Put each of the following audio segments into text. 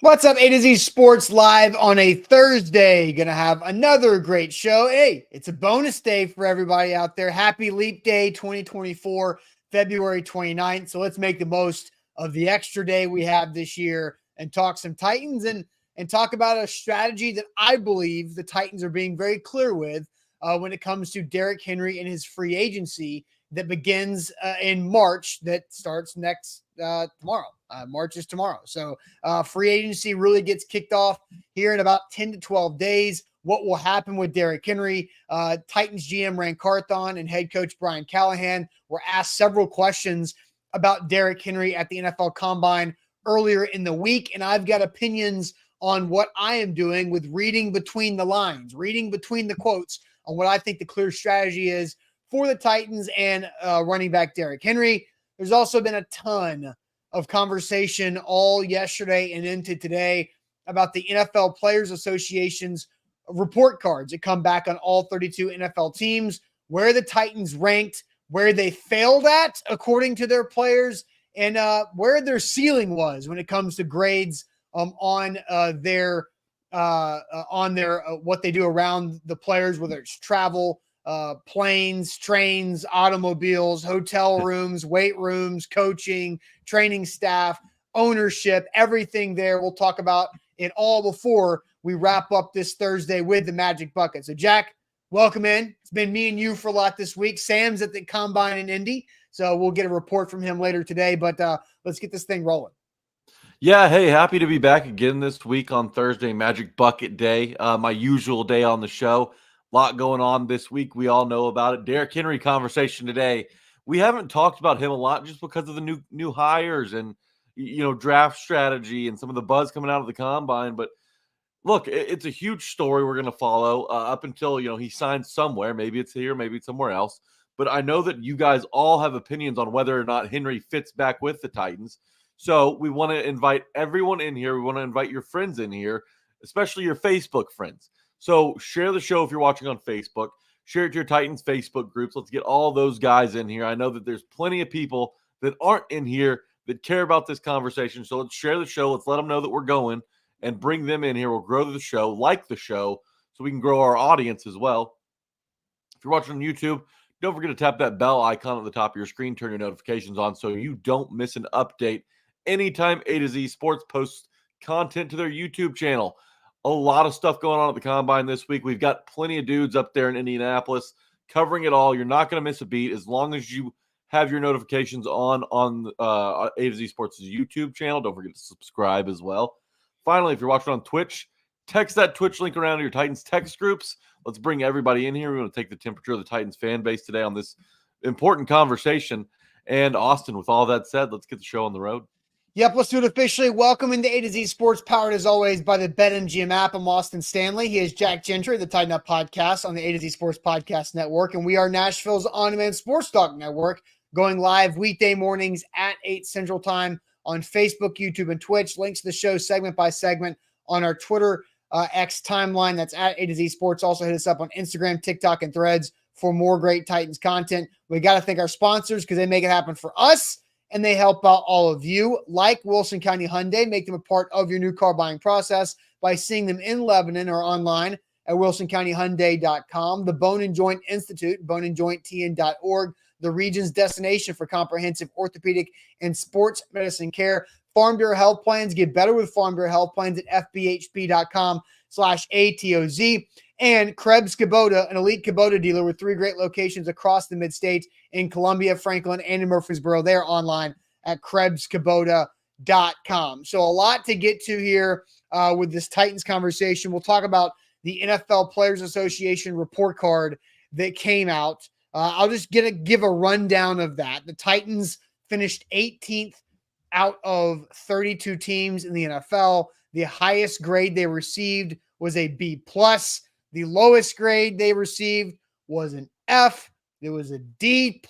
What's up, A to Z Sports Live on a Thursday. Gonna have another great show. Hey, it's a bonus day for everybody out there. Happy Leap Day 2024, February 29th. So let's make the most of the extra day we have this year and talk some Titans and talk about a strategy that I believe the Titans are being very clear with when it comes to Derrick Henry and his free agency that begins in March that starts next tomorrow. March is tomorrow. So free agency really gets kicked off here in about 10 to 12 days. What will happen with Derrick Henry? Titans GM Ran Carthon and head coach Brian Callahan were asked several questions about Derrick Henry at the NFL Combine earlier in the week, and I've got opinions on what I am doing with reading between the lines, reading between the quotes on what I think the clear strategy is for the Titans and running back Derrick Henry. There's also been a ton of conversation all yesterday and into today about the NFL Players Association's report cards that come back on all 32 NFL teams, where the Titans ranked, where they failed at according to their players, and where their ceiling was when it comes to grades on their what they do around the players, whether it's travel, planes, trains, automobiles, hotel rooms, weight rooms, coaching, training staff, ownership, everything there. We'll talk about it all before we wrap up this Thursday with the Magic Bucket. So, Jack, welcome in. It's been me and you for a lot this week. Sam's at the Combine in Indy, so we'll get a report from him later today, but let's get this thing rolling. Yeah, hey, happy to be back again this week on Thursday, Magic Bucket Day, my usual day on the show. A lot going on this week. We all know about it. Derrick Henry conversation today. We haven't talked about him a lot just because of the new hires and draft strategy and some of the buzz coming out of the combine. But look, it's a huge story we're going to follow up until he signs somewhere. Maybe it's here, maybe it's somewhere else. But I know that you guys all have opinions on whether or not Henry fits back with the Titans. So we want to invite everyone in here. We want to invite your friends in here, especially your Facebook friends. So share the show if you're watching on Facebook. Share it to your Titans Facebook groups. Let's get all those guys in here. I know that there's plenty of people that aren't in here that care about this conversation. So let's share the show. Let's let them know that we're going and bring them in here. We'll grow the show, like the show, so we can grow our audience as well. If you're watching on YouTube, don't forget to tap that bell icon at the top of your screen. Turn your notifications on so you don't miss an update anytime A to Z Sports posts content to their YouTube channel. A lot of stuff going on at the Combine this week. We've got plenty of dudes up there in Indianapolis covering it all. You're not going to miss a beat as long as you have your notifications on A to Z Sports' YouTube channel. Don't forget to subscribe as well. Finally, if you're watching on Twitch, text that Twitch link around to your Titans text groups. Let's bring everybody in here. We want to take the temperature of the Titans fan base today on this important conversation. And Austin, with all that said, let's get the show on the road. Yep, let's do it officially. Welcome into A to Z Sports, powered as always by the BetMGM app. I'm Austin Stanley. He is Jack Gentry, the Tighten Up Podcast on the A to Z Sports Podcast Network, and we are Nashville's on-demand sports talk network, going live weekday mornings at 8 Central Time on Facebook, YouTube, and Twitch. Links to the show segment by segment on our Twitter X timeline. That's at A to Z Sports. Also hit us up on Instagram, TikTok, and Threads for more great Titans content. We got to thank our sponsors because they make it happen for us, and they help out all of you, like Wilson County Hyundai. Make them a part of your new car buying process by seeing them in Lebanon or online at wilsoncountyhyundai.com. The Bone and Joint Institute, boneandjointtn.org, the region's destination for comprehensive orthopedic and sports medicine care. Farm Bureau Health Plans. Get better with Farm Bureau Health Plans at fbhp.com/ATOZ. And Krebs Kubota, an elite Kubota dealer with 3 great locations across the mid-states in Columbia, Franklin, and in Murfreesboro. They're online at KrebsKubota.com. So a lot to get to here with this Titans conversation. We'll talk about the NFL Players Association report card that came out. I'll just give a rundown of that. The Titans finished 18th out of 32 teams in the NFL. The highest grade they received was a B+. The lowest grade they received was an F. There was a D+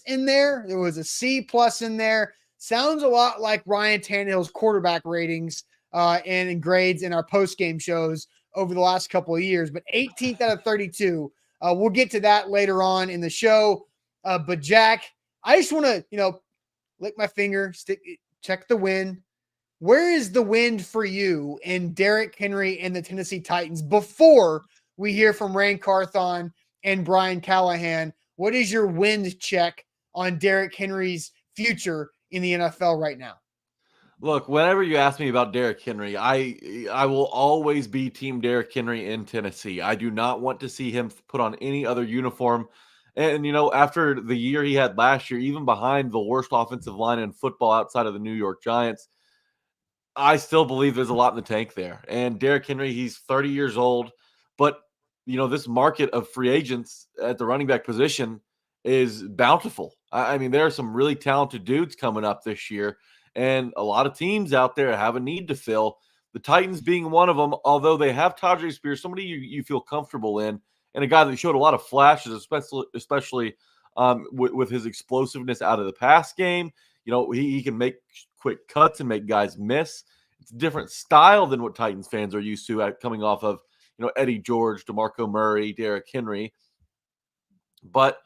in there. There was a C+ in there. Sounds a lot like Ryan Tannehill's quarterback ratings and in grades in our post-game shows over the last couple of years. But 18th out of 32. We'll get to that later on in the show. But Jack, I just want to, lick my finger, check the win. where is the wind for you in Derrick Henry and the Tennessee Titans before we hear from Ran Carthon and Brian Callahan? What is your wind check on Derrick Henry's future in the NFL right now? Look, whenever you ask me about Derrick Henry, I will always be team Derrick Henry in Tennessee. I do not want to see him put on any other uniform. And after the year he had last year, even behind the worst offensive line in football outside of the New York Giants, I still believe there's a lot in the tank there. And Derrick Henry, he's 30 years old, but this market of free agents at the running back position is bountiful. I mean, there are some really talented dudes coming up this year, and a lot of teams out there have a need to fill. The Titans being one of them, although they have Tajay Spears, somebody you feel comfortable in, and a guy that showed a lot of flashes, especially with his explosiveness out of the pass game. He can make quick cuts and make guys miss. It's a different style than what Titans fans are used to coming off of, Eddie George, DeMarco Murray, Derrick Henry. But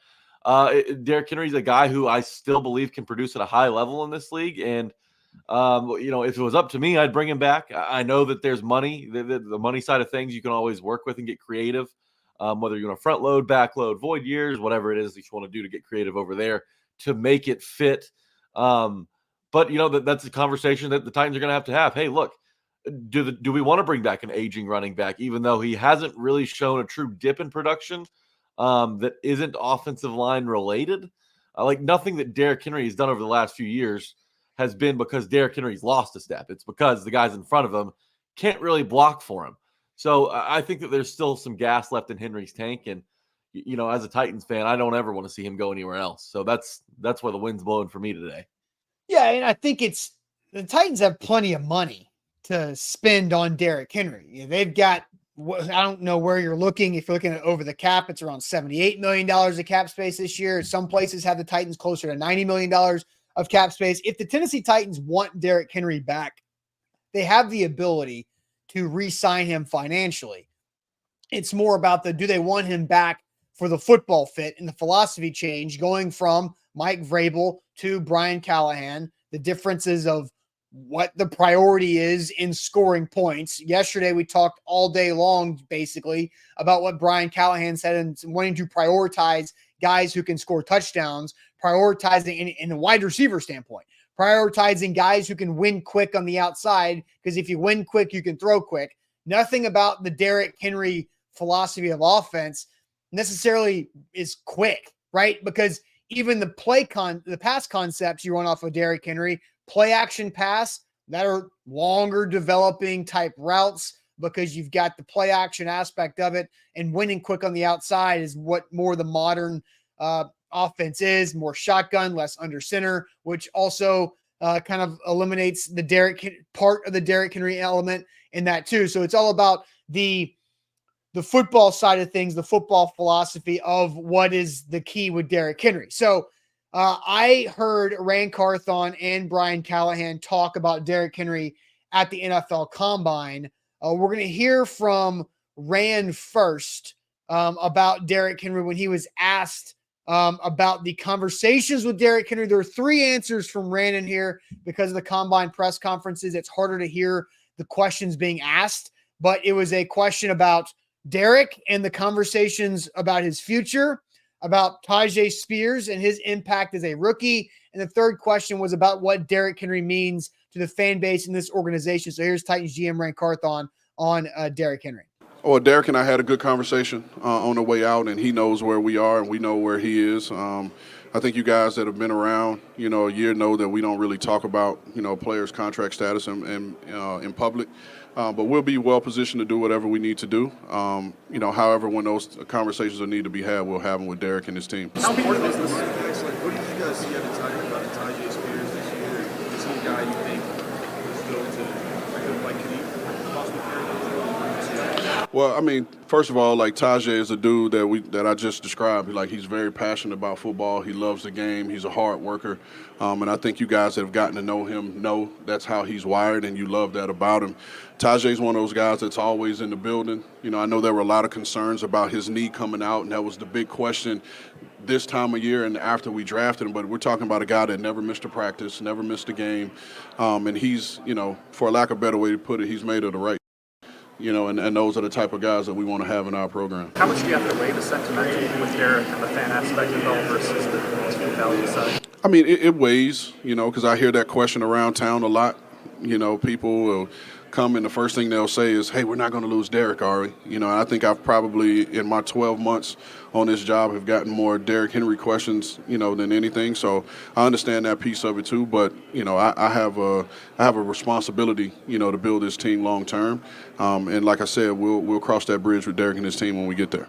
Derrick Henry's a guy who I still believe can produce at a high level in this league. And, if it was up to me, I'd bring him back. I know that there's money, the money side of things you can always work with and get creative, whether you're going to front load, back load, void years, whatever it is that you want to do to get creative over there to make it fit. But that's a conversation that the Titans are going to have. Hey, look, do we want to bring back an aging running back, even though he hasn't really shown a true dip in production that isn't offensive line related? Like nothing that Derrick Henry has done over the last few years has been because Derrick Henry's lost a step. It's because the guys in front of him can't really block for him. So I think that there's still some gas left in Henry's tank. And, as a Titans fan, I don't ever want to see him go anywhere else. So that's where the wind's blowing for me today. Yeah, and I think the Titans have plenty of money to spend on Derrick Henry. They've got, I don't know where you're looking. If you're looking at over the cap, it's around $78 million of cap space this year. Some places have the Titans closer to $90 million of cap space. If the Tennessee Titans want Derrick Henry back, they have the ability to re-sign him financially. It's more about do they want him back for the football fit and the philosophy change, going from Mike Vrabel to Brian Callahan, the differences of what the priority is in scoring points. Yesterday, we talked all day long, basically, about what Brian Callahan said and wanting to prioritize guys who can score touchdowns, prioritizing in a wide receiver standpoint, prioritizing guys who can win quick on the outside, because if you win quick, you can throw quick. Nothing about the Derrick Henry philosophy of offense necessarily is quick, right? Because even the pass concepts you run off of Derrick Henry, play action pass, that are longer developing type routes because you've got the play action aspect of it, and winning quick on the outside is what more the modern offense is, more shotgun, less under center, which also kind of eliminates the part of the Derrick Henry element in that too. So it's all about the football side of things, the football philosophy of what is the key with Derrick Henry. So I heard Ran Carthon and Brian Callahan talk about Derrick Henry at the NFL Combine. We're going to hear from Ran first about Derrick Henry when he was asked about the conversations with Derrick Henry. There are three answers from Ran in here because of the Combine press conferences. It's harder to hear the questions being asked, but it was a question about Derrick and the conversations about his future, about Tajay Spears and his impact as a rookie. And the third question was about what Derrick Henry means to the fan base in this organization. So here's Titans GM Ran Carthon on Derrick Henry. Well, Derrick and I had a good conversation on the way out, and he knows where we are and we know where he is. I think you guys that have been around, a year know that we don't really talk about, players' contract status in public. But we'll be well positioned to do whatever we need to do. However, when those conversations need to be had, we'll have them with Derrick and his team. How important is this? What do you guys see about the Tajay Spears this year? Is he a guy you think is going to, could he possibly carry those? Well, I mean, first of all, like Tajay is a dude that I just described. Like he's very passionate about football. He loves the game. He's a hard worker, and I think you guys that have gotten to know him know that's how he's wired, and you love that about him. Tajay's one of those guys that's always in the building. You know, I know there were a lot of concerns about his knee coming out, and that was the big question this time of year and after we drafted him. But we're talking about a guy that never missed a practice, never missed a game, and he's, you know, for lack of a better way to put it, he's made of the right. You know, and those are the type of guys that we want to have in our program. How much do you have to weigh the sentimental with Derrick and the fan aspect of it all versus the team value side? I mean, it weighs, you know, because I hear that question around town a lot. You know, people will come and the first thing they'll say is, hey, we're not going to lose Derrick, are we? You know, I think I've probably, in my 12 months on this job, have gotten more Derrick Henry questions, you know, than anything. So I understand that piece of it too. But, you know, I have a responsibility, you know, to build this team long term. And like I said, we'll cross that bridge with Derrick and his team when we get there.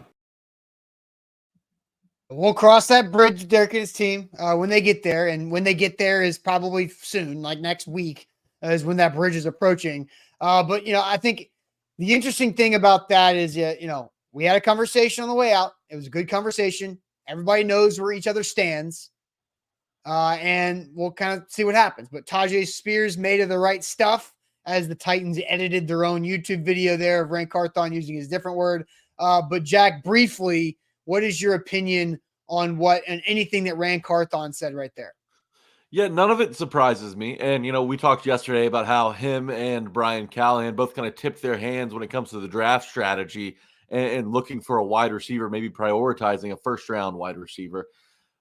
We'll cross that bridge with Derrick and his team when they get there. And when they get there is probably soon, like next week is when that bridge is approaching. But, you know, I think the interesting thing about that is, you know, we had a conversation on the way out. It was a good conversation. Everybody knows where each other stands. And we'll kind of see what happens. But Tajay Spears made of the right stuff as the Titans edited their own YouTube video there of Ran Carthon using his different word. But Jack, briefly, what is your opinion on what and anything that Ran Carthon said right there? Yeah, none of it surprises me. And, you know, we talked yesterday about how him and Brian Callahan both kind of tipped their hands when it comes to the draft strategy and looking for a wide receiver, maybe prioritizing a first-round wide receiver.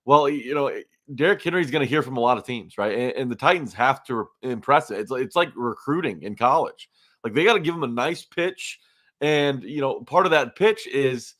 Well, you know, Derrick Henry's going to hear from a lot of teams, right? And the Titans have to impress it. It's like recruiting in college. Like, they got to give him a nice pitch. And, you know, part of that pitch is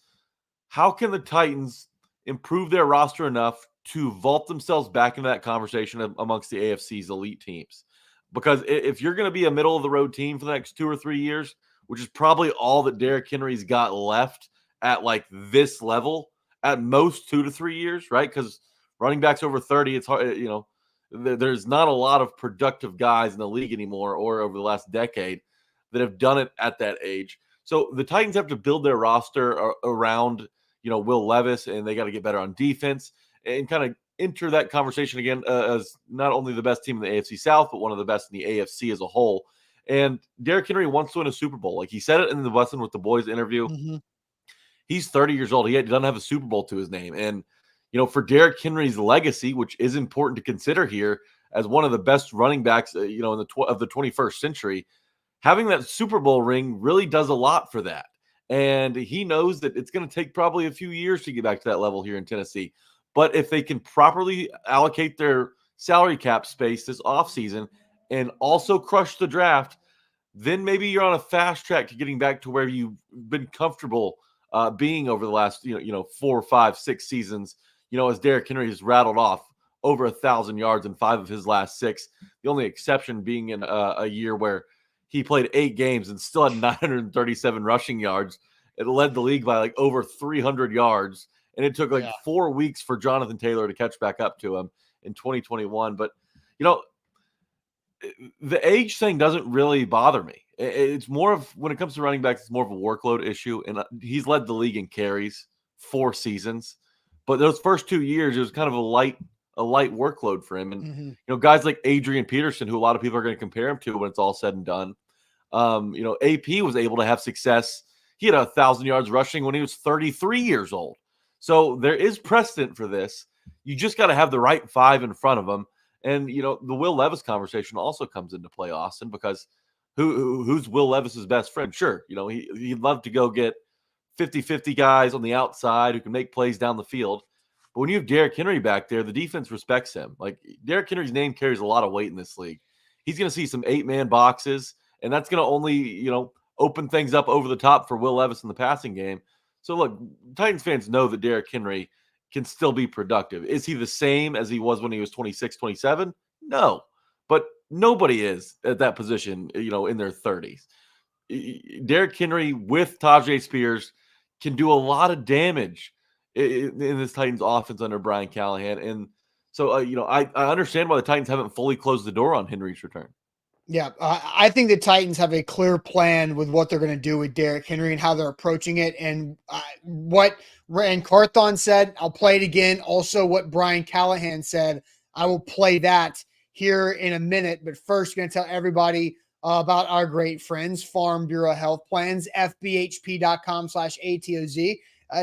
how can the Titans improve their roster enough to vault themselves back into that conversation amongst the AFC's elite teams? Because if you're going to be a middle of the road team for the next 2 or 3 years, which is probably all that Derrick Henry's got left at like this level, at most 2 to 3 years, right? Because running backs over 30, it's hard, you know, there's not a lot of productive guys in the league anymore or over the last decade that have done it at that age. So the Titans have to build their roster around, you know, Will Levis, and they got to get better on defense and kind of enter that conversation again as not only the best team in the AFC South, but one of the best in the AFC as a whole. And Derrick Henry wants to win a Super Bowl. Like he said it in the Weston with the Boys interview. Mm-hmm. He's 30 years old. He doesn't have a Super Bowl to his name. And, you know, for Derrick Henry's legacy, which is important to consider here as one of the best running backs, you know, in of the 21st century, having that Super Bowl ring really does a lot for that. And he knows that it's going to take probably a few years to get back to that level here in Tennessee. But if they can properly allocate their salary cap space this offseason and also crush the draft, then maybe you're on a fast track to getting back to where you've been comfortable being over the last, 4, 5, 6 seasons, you know, as Derrick Henry has rattled off over 1,000 yards in 5 of his last 6. The only exception being in a year where he played 8 games and still had 937 rushing yards. It led the league by like over 300 yards. And it took 4 weeks for Jonathan Taylor to catch back up to him in 2021. But, you know, the age thing doesn't really bother me. It's more of, when it comes to running backs, it's more of a workload issue. And he's led the league in carries 4 seasons. But those first 2 years, it was kind of a light workload for him. And, you know, guys like Adrian Peterson, who a lot of people are going to compare him to when it's all said and done. You know, AP was able to have success. He had 1,000 yards rushing when he was 33 years old. So there is precedent for this. You just got to have the right 5 in front of them. And, you know, the Will Levis conversation also comes into play, Austin, because who's Will Levis's best friend? Sure, you know, he'd love to go get 50-50 guys on the outside who can make plays down the field. But when you have Derrick Henry back there, the defense respects him. Like, Derrick Henry's name carries a lot of weight in this league. He's going to see some 8-man boxes, and that's going to only, you know, open things up over the top for Will Levis in the passing game. So, look, Titans fans know that Derrick Henry can still be productive. Is he the same as he was when he was 26, 27? No. But nobody is at that position, you know, in their 30s. Derrick Henry with Tajay Spears can do a lot of damage in this Titans offense under Brian Callahan. And so, you know, I understand why the Titans haven't fully closed the door on Henry's return. Yeah, I think the Titans have a clear plan with what they're going to do with Derrick Henry and how they're approaching it. And what Rand Carthon said, I'll play it again. Also, what Brian Callahan said, I will play that here in a minute. But first, going to tell everybody about our great friends, Farm Bureau Health Plans, fbhp.com/ATOZ.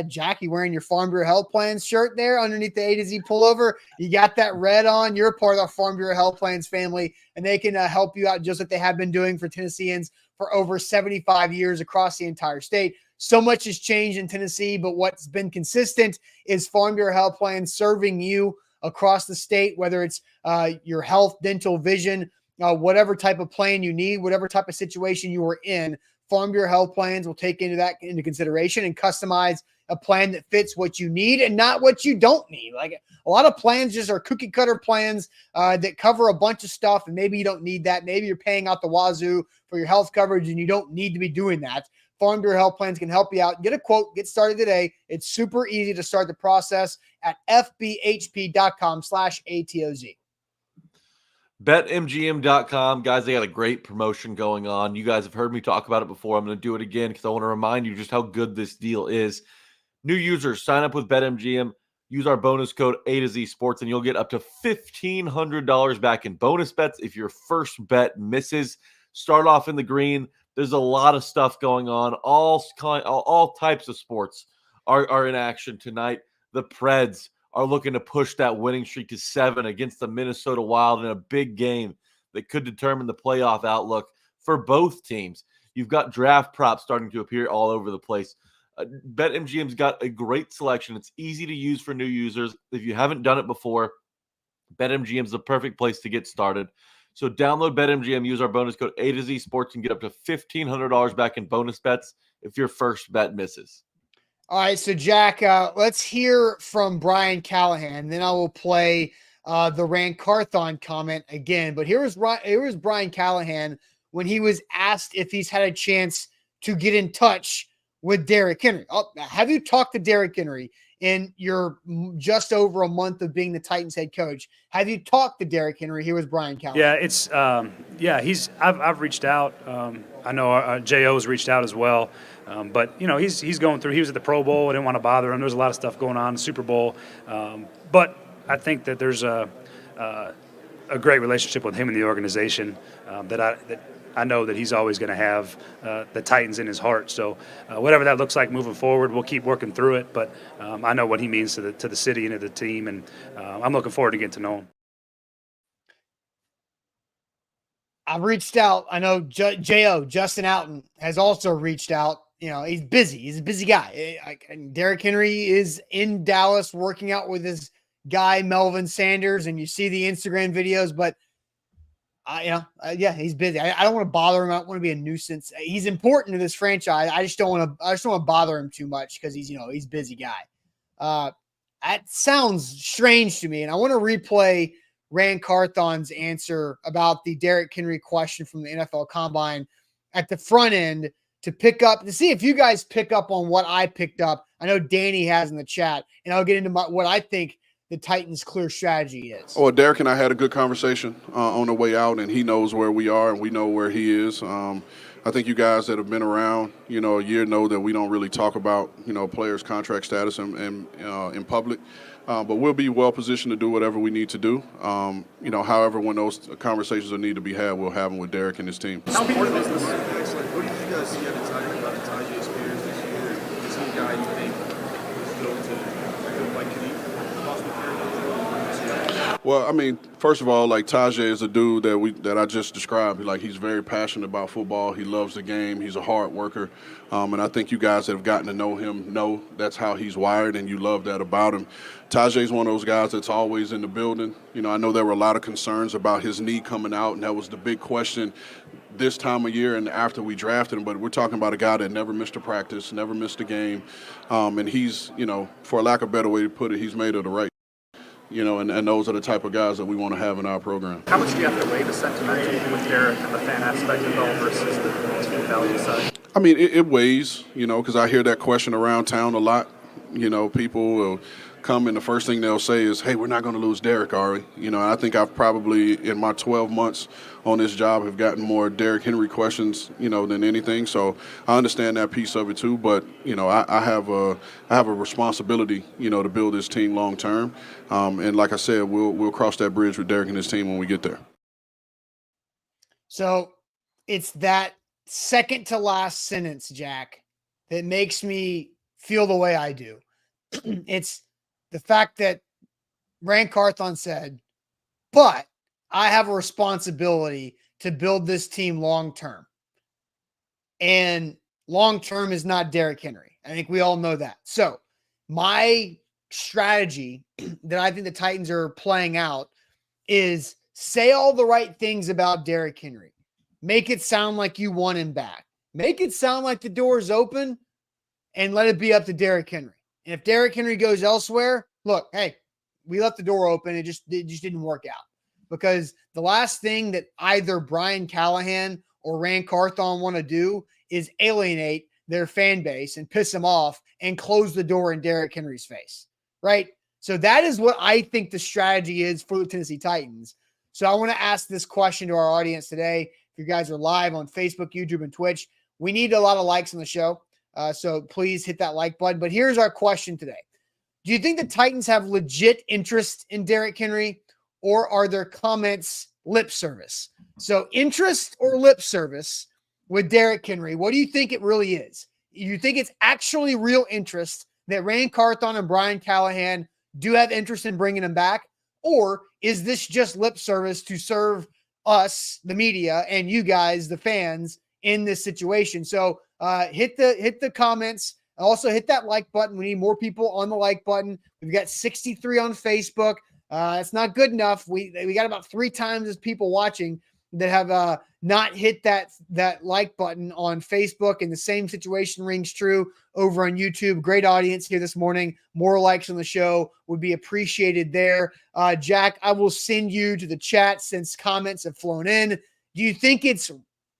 Jackie wearing your Farm Bureau Health Plans shirt there underneath the A to Z pullover. You got that red on. You're a part of the Farm Bureau Health Plans family, and they can help you out just like they have been doing for Tennesseans for over 75 years across the entire state. So much has changed in Tennessee, but what's been consistent is Farm Bureau Health Plans serving you across the state, whether it's your health, dental, vision, whatever type of plan you need, whatever type of situation you are in. Farm Bureau Health Plans will take into consideration and customize a plan that fits what you need and not what you don't need. Like a lot of plans just are cookie cutter plans that cover a bunch of stuff, and maybe you don't need that. Maybe you're paying out the wazoo for your health coverage and you don't need to be doing that. Farm Bureau Health Plans can help you out. Get a quote, get started today. It's super easy to start the process at fbhp.com/ATOZ. BetMGM.com, guys, they got a great promotion going on. You guys have heard me talk about it before. I'm going to do it again because I want to remind you just how good this deal is. New users, sign up with BetMGM. Use our bonus code A to Z Sports, and you'll get up to $1,500 back in bonus bets if your first bet misses. Start off in the green. There's a lot of stuff going on. All types of sports are in action tonight. The Preds are looking to push that winning streak to 7 against the Minnesota Wild in a big game that could determine the playoff outlook for both teams. You've got draft props starting to appear all over the place. BetMGM's got a great selection. It's easy to use for new users. If you haven't done it before, BetMGM's the perfect place to get started. So download BetMGM, use our bonus code A to Z Sports, and get up to $1,500 back in bonus bets if your first bet misses. All right, so Jack, let's hear from Brian Callahan. Then I will play the Rand Carthon comment again. But here was Brian Callahan when he was asked if he's had a chance to get in touch with Derrick Henry. Have you talked to Derrick Henry in your just over a month of being the Titans head coach? Have you talked to Derrick Henry? Here was Brian Callahan. Yeah, I've reached out. I know J.O.'s reached out as well. But, he's going through. He was at the Pro Bowl. I didn't want to bother him. There's a lot of stuff going on, Super Bowl. But I think that there's a great relationship with him and the organization that I know that he's always going to have the Titans in his heart. So whatever that looks like moving forward, we'll keep working through it. But I know what he means to the city and to the team, and I'm looking forward to getting to know him. I've reached out. I know J.O., Justin Outen, has also reached out. He's busy. He's a busy guy. Derrick Henry is in Dallas working out with his guy, Melvin Sanders, and you see the Instagram videos, but he's busy. I don't want to bother him. I don't want to be a nuisance. He's important to this franchise. I just don't want to bother him too much because he's a busy guy. That sounds strange to me. And I want to replay Rand Carthon's answer about the Derrick Henry question from the NFL Combine at the front end to see if you guys pick up on what I picked up. I know Danny has in the chat, and I'll get into what I think the Titans' clear strategy is. Well, Derrick and I had a good conversation on the way out, and he knows where we are and we know where he is. I think you guys that have been around, a year know that we don't really talk about, players' contract status in public. But we'll be well positioned to do whatever we need to do. However, when those conversations need to be had, we'll have them with Derrick and his team. How important is this? What did you guys see at the time about the Tajay experience this year? Is he a guy you think is going to like could he possibly carry? Well, first of all, Tajay is a dude that I just described. He's very passionate about football. He loves the game. He's a hard worker. And I think you guys that have gotten to know him know that's how he's wired, and you love that about him. Tajay's one of those guys that's always in the building. I know there were a lot of concerns about his knee coming out, and that was the big question this time of year and after we drafted him. But we're talking about a guy that never missed a practice, never missed a game. And he's, for lack of a better way to put it, he's made of the right. And those are the type of guys that we want to have in our program. How much do you have to weigh the sentimental with Derrick and the fan aspect of it all versus the team value side? It weighs, because I hear that question around town a lot. People will come and the first thing they'll say is, hey, we're not going to lose Derrick, are we? You know, I think I've probably, in my 12 months on this job, have gotten more Derrick Henry questions, you know, than anything. So I understand that piece of it too. But, you know, I have a responsibility, you know, to build this team long term. And like I said, we'll cross that bridge with Derrick and his team when we get there. So it's that second to last sentence, Jack, that makes me feel the way I do. It's the fact that Rand Carthon said, but I have a responsibility to build this team long term. And long term is not Derrick Henry. I think we all know that. So my strategy that I think the Titans are playing out is say all the right things about Derrick Henry. Make it sound like you want him back. Make it sound like the door is open, and let it be up to Derrick Henry. And if Derrick Henry goes elsewhere, look, hey, we left the door open. It just didn't work out. Because the last thing that either Brian Callahan or Rand Carthon want to do is alienate their fan base and piss them off and close the door in Derrick Henry's face, right? So that is what I think the strategy is for the Tennessee Titans. So I want to ask this question to our audience today. If you guys are live on Facebook, YouTube, and Twitch, we need a lot of likes on the show. So please hit that like button. But here's our question today. Do you think the Titans have legit interest in Derrick Henry, or are their comments lip service? So interest or lip service with Derrick Henry, what do you think it really is? You think it's actually real interest that Rand Carthon and Brian Callahan do have interest in bringing him back? Or is this just lip service to serve us, the media, and you guys, the fans, in this situation? So hit the comments. Also hit that like button. We need more people on the like button. We've got 63 on Facebook. It's not good enough. We got about 3 times as people watching that have not hit that like button on Facebook, and the same situation rings true over on YouTube. Great audience here this morning. More likes on the show would be appreciated there. Jack, I will send you to the chat since comments have flown in. Do you think it's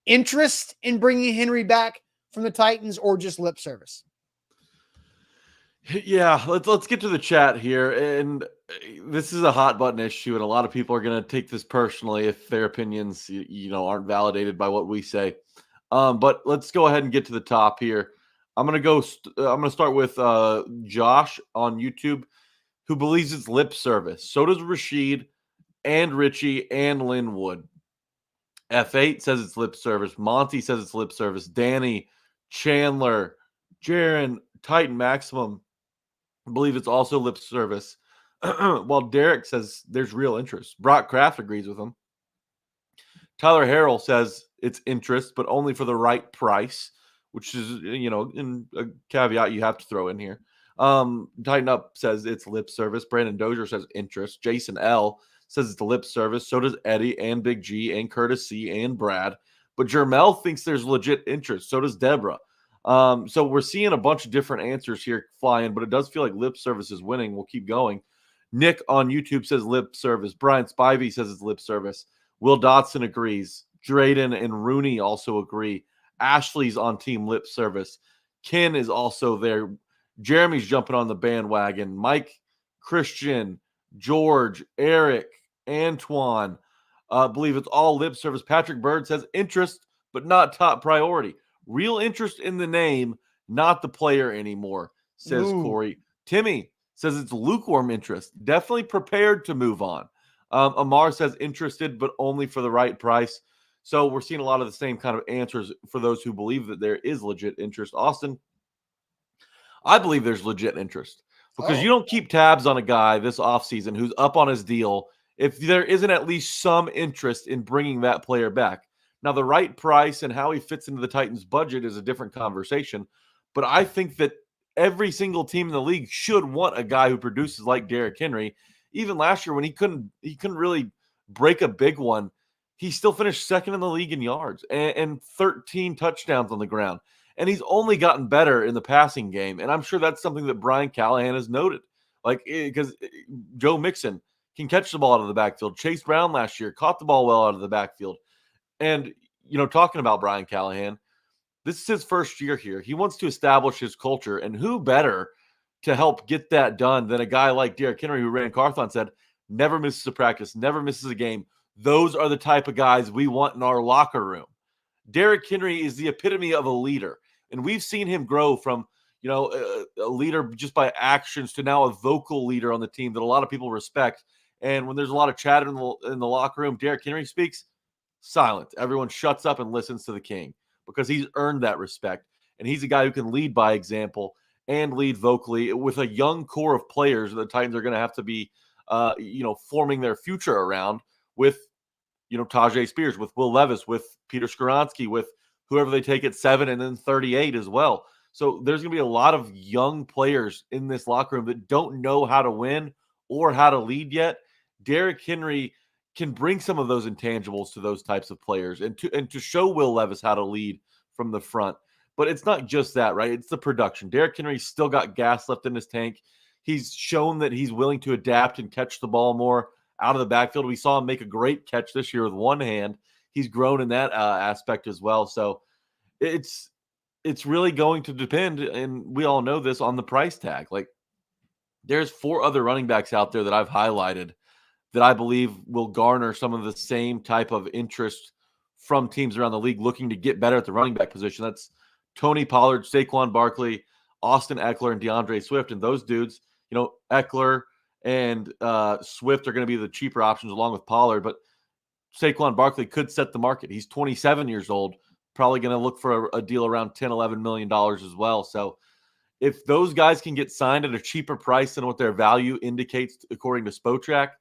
interest in bringing Henry back from the Titans, or just lip service? Yeah, let's get to the chat here. And this is a hot button issue, and a lot of people are going to take this personally if their opinions, aren't validated by what we say. But let's go ahead and get to the top here. I'm going to start with Josh on YouTube, who believes it's lip service. So does Rashid and Richie and Linwood. F8 says it's lip service. Monty says it's lip service. Danny, Chandler, Jaron, Titan Maximum believe it's also lip service. While Derek says there's real interest. Brock Kraft agrees with him. Tyler Harrell says it's interest, but only for the right price, which is, in a caveat you have to throw in here. Tighten Up says it's lip service. Brandon Dozier says interest. Jason L says it's lip service. So does Eddie and Big G and Curtis C and Brad. But Jermel thinks there's legit interest. So does Deborah. So we're seeing a bunch of different answers here flying, but it does feel like lip service is winning. We'll keep going. Nick on YouTube says lip service. Brian Spivey says it's lip service. Will Dotson agrees. Drayden and Rooney also agree. Ashley's on team lip service. Ken is also there. Jeremy's jumping on the bandwagon. Mike, Christian, George, Eric, Antoine believe it's all lip service. Patrick Bird says interest, but not top priority. Real interest in the name, not the player anymore, says Corey. Timmy says it's lukewarm interest. Definitely prepared to move on. Amar says interested, but only for the right price. So we're seeing a lot of the same kind of answers for those who believe that there is legit interest. Austin, I believe there's legit interest because you don't keep tabs on a guy this offseason who's up on his deal if there isn't at least some interest in bringing that player back. Now, the right price and how he fits into the Titans' budget is a different conversation, but I think that every single team in the league should want a guy who produces like Derrick Henry. Even last year when he couldn't really break a big one, he still finished second in the league in yards and 13 touchdowns on the ground. And he's only gotten better in the passing game, and I'm sure that's something that Brian Callahan has noted. Because Joe Mixon can catch the ball out of the backfield. Chase Brown last year caught the ball well out of the backfield. And, talking about Brian Callahan, this is his first year here. He wants to establish his culture, and who better to help get that done than a guy like Derrick Henry, who Ran Carthon said never misses a practice, never misses a game. Those are the type of guys we want in our locker room. Derrick Henry is the epitome of a leader, and we've seen him grow from a leader just by actions to now a vocal leader on the team that a lot of people respect. And when there's a lot of chatter in the locker room, Derrick Henry speaks silent. Everyone shuts up and listens to the king because he's earned that respect. And he's a guy who can lead by example and lead vocally with a young core of players that the Titans are going to have to be, forming their future around with, Tajay Spears, with Will Levis, with Peter Skoronski, with whoever they take at 7 and then 38 as well. So there's going to be a lot of young players in this locker room that don't know how to win or how to lead yet. Derrick Henry can bring some of those intangibles to those types of players and to show Will Levis how to lead from the front. But it's not just that, right? It's the production. Derrick Henry's still got gas left in his tank. He's shown that he's willing to adapt and catch the ball more out of the backfield. We saw him make a great catch this year with one hand. He's grown in that aspect as well. So it's really going to depend, and we all know this, on the price tag. Like, there's 4 other running backs out there that I've highlighted that I believe will garner some of the same type of interest from teams around the league looking to get better at the running back position. That's Tony Pollard, Saquon Barkley, Austin Eckler, and DeAndre Swift. And those dudes, Eckler and Swift are going to be the cheaper options along with Pollard. But Saquon Barkley could set the market. He's 27 years old, probably going to look for a deal around $10, $11 million as well. So if those guys can get signed at a cheaper price than what their value indicates, according to Spotrac,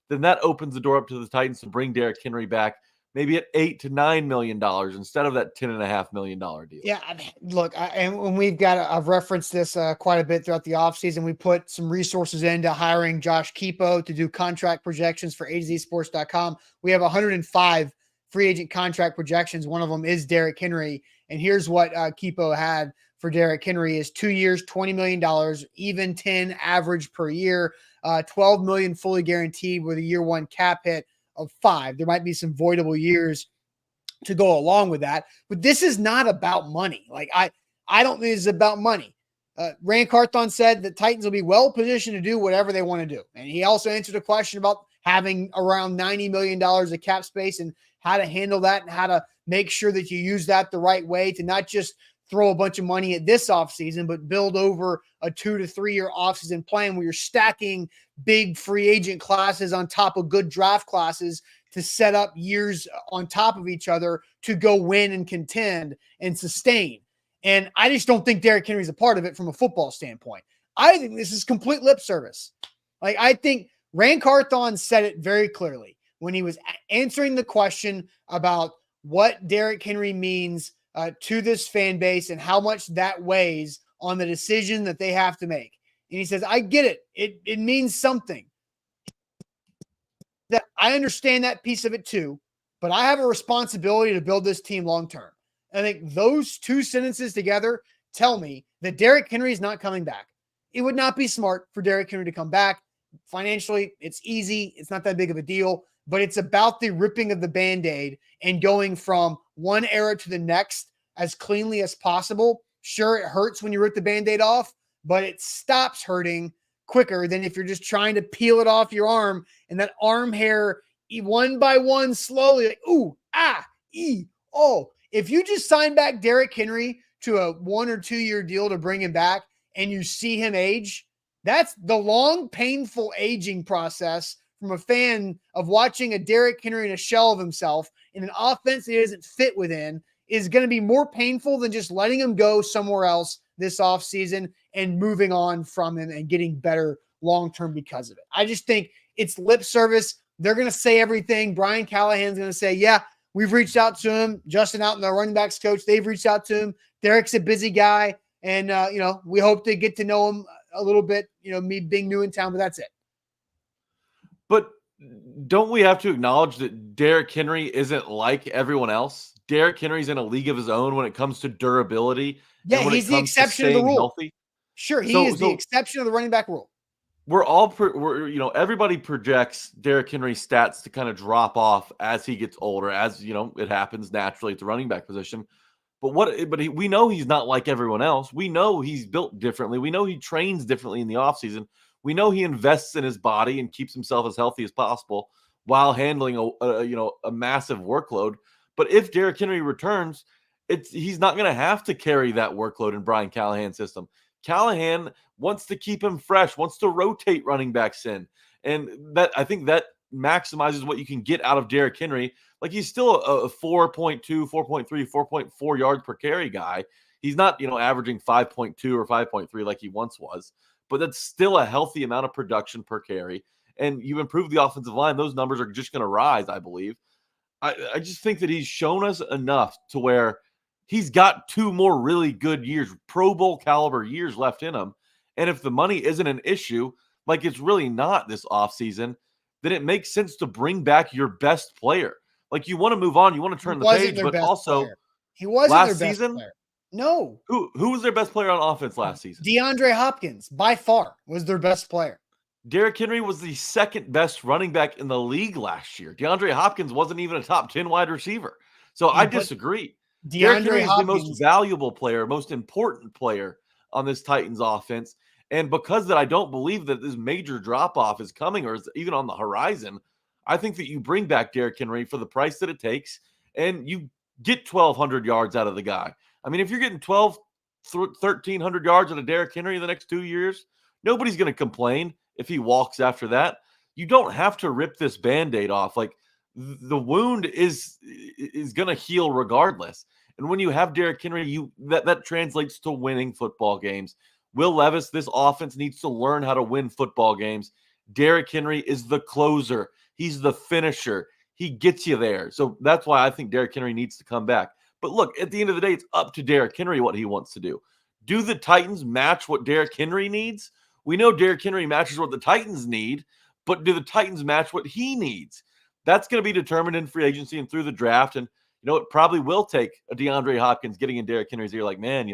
then that opens the door up to the Titans to bring Derrick Henry back, maybe at $8 to $9 million instead of that $10.5 million deal. Yeah, look, I've referenced this quite a bit throughout the offseason. We put some resources into hiring Josh Keepo to do contract projections for AZSports.com. We have 105 free agent contract projections. One of them is Derrick Henry. And here's what Keepo had for Derrick Henry is 2 years, $20 million, even 10 average per year, $12 million fully guaranteed with a year one cap hit of 5. There might be some voidable years to go along with that, but this is not about money. Like I don't think this is about money. Ran Carthon said the Titans will be well positioned to do whatever they want to do. And he also answered a question about having around $90 million of cap space and how to handle that and how to make sure that you use that the right way to not just throw a bunch of money at this offseason, but build over a 2 to 3 year offseason plan where you're stacking big free agent classes on top of good draft classes to set up years on top of each other to go win and contend and sustain. And I just don't think Derrick Henry's a part of it from a football standpoint. I think this is complete lip service. Like, I think Ran Carthon said it very clearly when he was answering the question about what Derrick Henry means to this fan base and how much that weighs on the decision that they have to make. And he says, I get it. It means something. That I understand that piece of it too, but I have a responsibility to build this team long-term. I think those two sentences together tell me that Derrick Henry is not coming back. It would not be smart for Derrick Henry to come back. Financially, it's easy. It's not that big of a deal, but it's about the ripping of the Band-Aid and going from one era to the next as cleanly as possible. Sure, it hurts when you rip the Band-Aid off, but it stops hurting quicker than if you're just trying to peel it off your arm and that arm hair one by one slowly, like, ooh, ah, oh. If you just sign back Derrick Henry to a 1 or 2 year deal to bring him back and you see him age, that's the long, painful aging process from a fan of watching a Derrick Henry in a shell of himself in an offense that he doesn't fit within is going to be more painful than just letting him go somewhere else this offseason and moving on from him and getting better long-term because of it. I just think it's lip service. They're going to say everything. Brian Callahan's going to say, yeah, we've reached out to him. Justin Out and the running backs coach, they've reached out to him. Derrick's a busy guy. And, we hope to get to know him a little bit, me being new in town, but that's it. But don't we have to acknowledge that Derrick Henry isn't like everyone else? Derrick Henry's in a league of his own when it comes to durability. Yeah, he's the exception of the rule. Healthy. Sure, he is the exception of the running back rule. Everybody projects Derrick Henry's stats to kind of drop off as he gets older, as it happens naturally at the running back position. We know he's not like everyone else. We know he's built differently. We know he trains differently in the offseason. We know he invests in his body and keeps himself as healthy as possible while handling a massive workload. But if Derrick Henry returns, he's not going to have to carry that workload in Brian Callahan's system. Callahan wants to keep him fresh, wants to rotate running backs in. And I think that maximizes what you can get out of Derrick Henry. Like, he's still a 4.2, 4.3, 4.4 yards per carry guy. He's not, averaging 5.2 or 5.3 like he once was, but that's still a healthy amount of production per carry. And you improve the offensive line, those numbers are just going to rise, I believe. I just think that he's shown us enough to where he's got 2 more really good years, Pro Bowl caliber years left in him. And if the money isn't an issue, like it's really not this offseason, then it makes sense to bring back your best player. Like, you want to move on, you want to turn the page, but also player. He wasn't last their best season. Player. No. Who was their best player on offense last season? DeAndre Hopkins, by far, was their best player. Derrick Henry was the second best running back in the league last year. DeAndre Hopkins wasn't even a top 10 wide receiver. So I disagree. Derrick Henry is the most valuable player, most important player on this Titans offense. And because that I don't believe that this major drop-off is coming or is even on the horizon, I think that you bring back Derrick Henry for the price that it takes, and you get 1,200 yards out of the guy. I mean, if you're getting 1,300 yards out of Derrick Henry in the next 2 years, nobody's going to complain if he walks after that. You don't have to rip this Band-Aid off. Like, the wound is going to heal regardless. And when you have Derrick Henry, that translates to winning football games. Will Levis, this offense needs to learn how to win football games. Derrick Henry is the closer. He's the finisher. He gets you there. So that's why I think Derrick Henry needs to come back. But look, at the end of the day, it's up to Derrick Henry what he wants to do. Do the Titans match what Derrick Henry needs? We know Derrick Henry matches what the Titans need, but do the Titans match what he needs? That's going to be determined in free agency and through the draft. And, it probably will take a DeAndre Hopkins getting in Derrick Henry's ear like, man,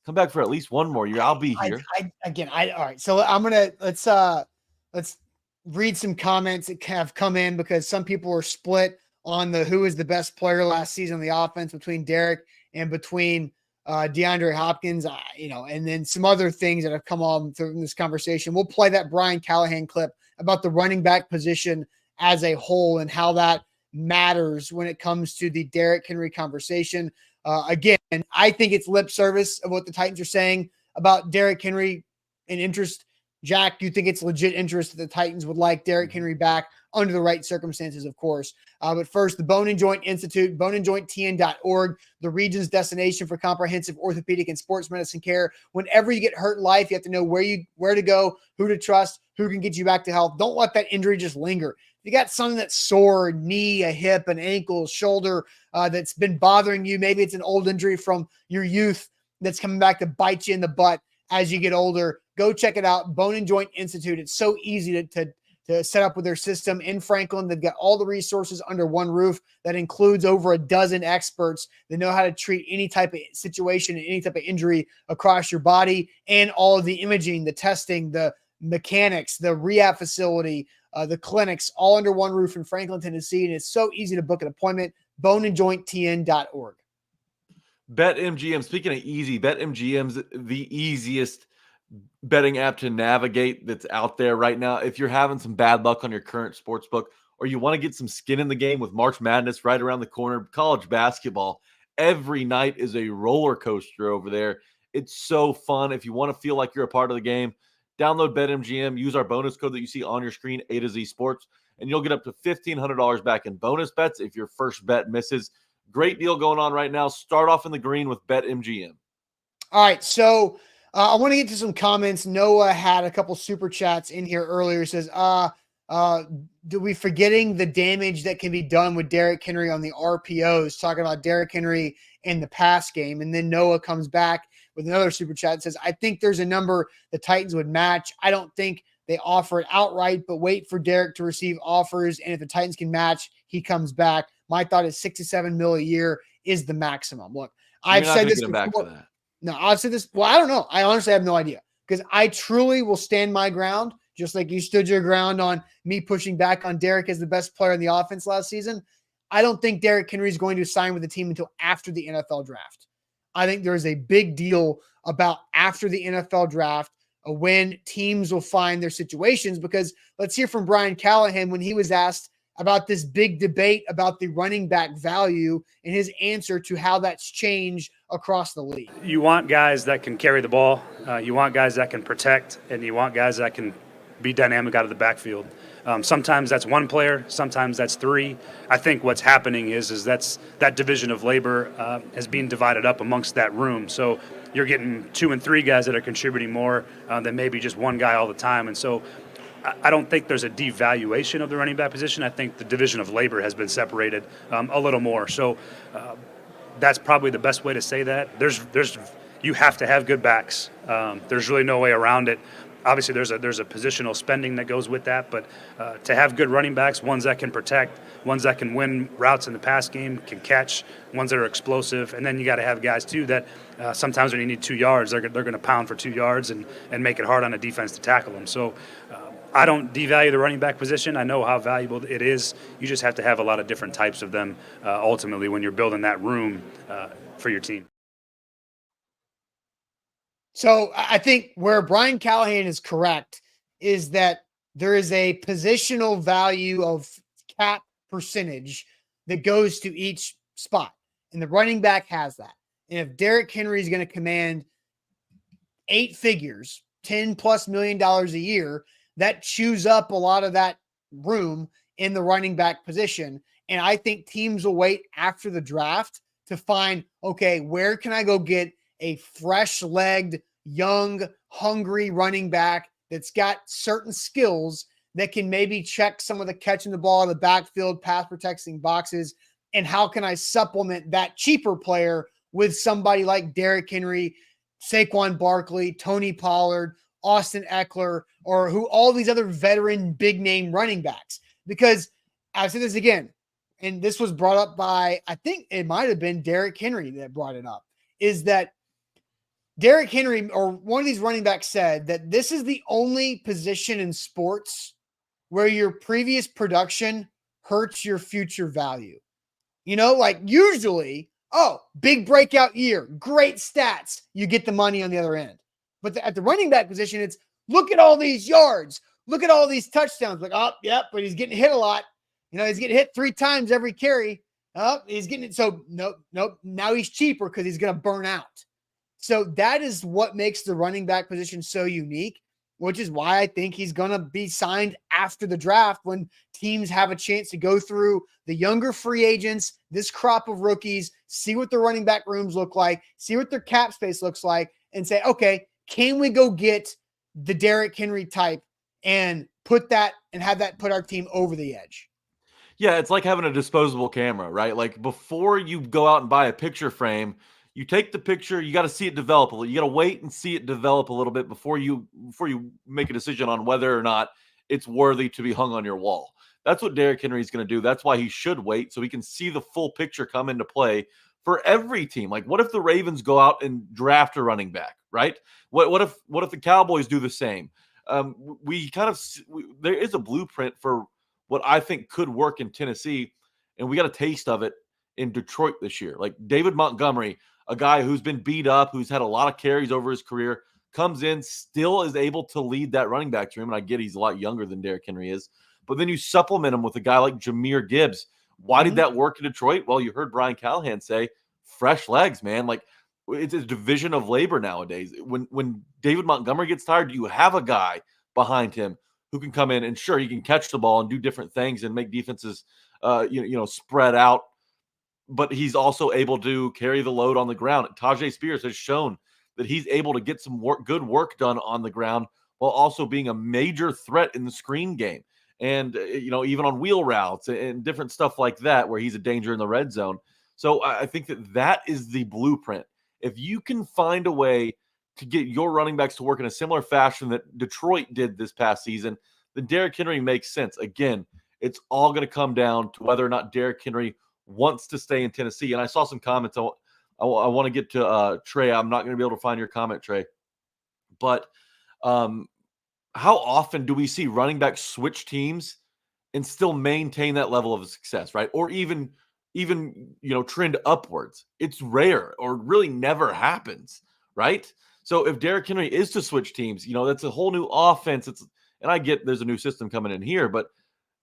come back for at least one more year. I'll be here. All right. So I'm going to, let's read some comments that have come in, because some people are split on who is the best player last season on the offense between Derrick and between DeAndre Hopkins, and then some other things that have come on through this conversation. We'll play that Brian Callahan clip about the running back position as a whole and how that matters when it comes to the Derrick Henry conversation. Again, I think it's lip service of what the Titans are saying about Derrick Henry and interest. Jack, you think it's legit interest that the Titans would like Derrick Henry back under the right circumstances, of course. But first, the Bone and Joint Institute, boneandjointtn.org, the region's destination for comprehensive orthopedic and sports medicine care. Whenever you get hurt in life, you have to know where to go, who to trust, who can get you back to health. Don't let that injury just linger. If you got something that's sore, knee, a hip, an ankle, shoulder, that's been bothering you, maybe it's an old injury from your youth that's coming back to bite you in the butt as you get older, go check it out. Bone and Joint Institute. It's so easy to set up with their system in Franklin. They've got all the resources under one roof that includes over a dozen experts that know how to treat any type of situation and any type of injury across your body, and all of the imaging, the testing, the mechanics, the rehab facility, the clinics, all under one roof in Franklin, Tennessee. And it's so easy to book an appointment. boneandjointtn.org. BetMGM, speaking of easy, BetMGM's the easiest betting app to navigate that's out there right now. If you're having some bad luck on your current sports book, or you want to get some skin in the game with March Madness right around the corner, college basketball, every night is a roller coaster over there. It's so fun. If you want to feel like you're a part of the game, download BetMGM, use our bonus code that you see on your screen, A to Z Sports, and you'll get up to $1,500 back in bonus bets if your first bet misses. Great deal going on right now. Start off in the green with BetMGM. All right, so I want to get to some comments. Noah had a couple super chats in here earlier. He says, do we forgetting the damage that can be done with Derrick Henry on the RPOs, talking about Derrick Henry in the pass game. And then Noah comes back with another super chat and says, I think there's a number the Titans would match. I don't think they offer it outright, but wait for Derrick to receive offers. And if the Titans can match, he comes back. My thought is $6 to $7 million a year is the maximum. Look, I've said this before. No, I've said this. Well, I don't know. I honestly have no idea, because I truly will stand my ground, just like you stood your ground on me pushing back on Derrick as the best player in the offense last season. I don't think Derrick Henry is going to sign with the team until after the NFL draft. I think there is a big deal about after the NFL draft when teams will find their situations, because let's hear from Brian Callahan when he was asked about this big debate about the running back value and his answer to how that's changed across the league. You want guys that can carry the ball, you want guys that can protect, and you want guys that can be dynamic out of the backfield. Sometimes that's one player, sometimes that's three. I think what's happening is that division of labor is being divided up amongst that room. So you're getting 2 and 3 guys that are contributing more than maybe just one guy all the time. And so I don't think there's a devaluation of the running back position. I think the division of labor has been separated a little more. So that's probably the best way to say that. You have to have good backs. There's really no way around it. Obviously, there's a positional spending that goes with that, but to have good running backs, ones that can protect, ones that can win routes in the pass game, can catch, ones that are explosive, and then you got to have guys too that sometimes when you need 2 yards, they're going to pound for 2 yards and make it hard on a defense to tackle them. So I don't devalue the running back position. I know how valuable it is. You just have to have a lot of different types of them ultimately when you're building that room for your team. So I think where Brian Callahan is correct is that there is a positional value of cap percentage that goes to each spot, and the running back has that. And if Derrick Henry is going to command 8 figures, $10+ million a year, that chews up a lot of that room in the running back position. And I think teams will wait after the draft to find, okay, where can I go get a fresh-legged, young, hungry running back that's got certain skills that can maybe check some of the catching the ball in the backfield, pass protecting boxes, and how can I supplement that cheaper player with somebody like Derrick Henry, Saquon Barkley, Tony Pollard, Austin Eckler, or who all these other veteran big-name running backs. Because I've said this again, and this was brought up by, I think it might have been Derrick Henry that brought it up, is that Derrick Henry, or one of these running backs, said that this is the only position in sports where your previous production hurts your future value. You know, like usually, big breakout year, great stats, you get the money on the other end. But at the running back position, it's look at all these yards, look at all these touchdowns. Like, but he's getting hit a lot. You know, he's getting hit 3 times every carry. He's getting it. So nope. Now he's cheaper because he's going to burn out. So that is what makes the running back position so unique, which is why I think he's going to be signed after the draft when teams have a chance to go through the younger free agents, this crop of rookies, see what the running back rooms look like, see what their cap space looks like, and say, okay, can we go get the Derrick Henry type and put that and have that put our team over the edge? Yeah, it's like having a disposable camera, right? Like before you go out and buy a picture frame, you take the picture, you got to see it develop a little. You got to wait and see it develop a little bit before you make a decision on whether or not it's worthy to be hung on your wall. That's what Derrick Henry is going to do. That's why he should wait, so he can see the full picture come into play for every team. Like, what if the Ravens go out and draft a running back, right? What if the Cowboys do the same? There is a blueprint for what I think could work in Tennessee, and we got a taste of it in Detroit this year. Like David Montgomery, a guy who's been beat up, who's had a lot of carries over his career, comes in, still is able to lead that running back room. And I get he's a lot younger than Derrick Henry is. But then you supplement him with a guy like Jahmyr Gibbs. Why did that work in Detroit? Well, you heard Brian Callahan say, fresh legs, man. Like, it's a division of labor nowadays. When David Montgomery gets tired, you have a guy behind him who can come in and sure, he can catch the ball and do different things and make defenses spread out. But he's also able to carry the load on the ground. Tajay Spears has shown that he's able to get some good work done on the ground while also being a major threat in the screen game. And, even on wheel routes and different stuff like that, where he's a danger in the red zone. So I think that is the blueprint. If you can find a way to get your running backs to work in a similar fashion that Detroit did this past season, then Derrick Henry makes sense. Again, it's all going to come down to whether or not Derrick Henry wants to stay in Tennessee. And I saw some comments. I want to get to Trey. I'm not going to be able to find your comment, Trey. But how often do we see running backs switch teams and still maintain that level of success, right? Or even trend upwards. It's rare or really never happens, right? So if Derrick Henry is to switch teams, that's a whole new offense. And I get there's a new system coming in here, but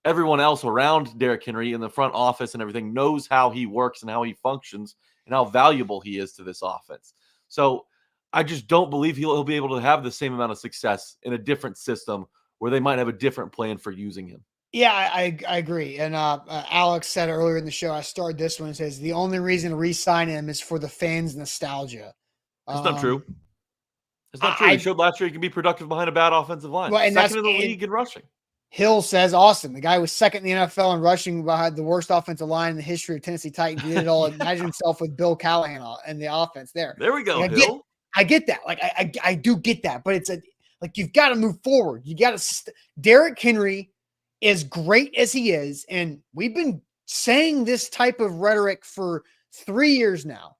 everyone else around Derrick Henry in the front office and everything knows how he works and how he functions and how valuable he is to this offense. So I just don't believe he'll be able to have the same amount of success in a different system where they might have a different plan for using him. Yeah, I agree. And Alex said earlier in the show, I started this one, says the only reason to re-sign him is for the fans' nostalgia. That's not true. It's not true. He showed last year he can be productive behind a bad offensive line. Well, and second in the league in rushing. Hill says, awesome. The guy was second in the NFL in rushing behind the worst offensive line in the history of Tennessee Titans. He did it all. Imagine himself with Bill Callahan and the offense there. There we go, like, Hill. I get that. Like, I do get that. But it's you've got to move forward. You got to Derrick Henry, as great as he is, and we've been saying this type of rhetoric for 3 years now.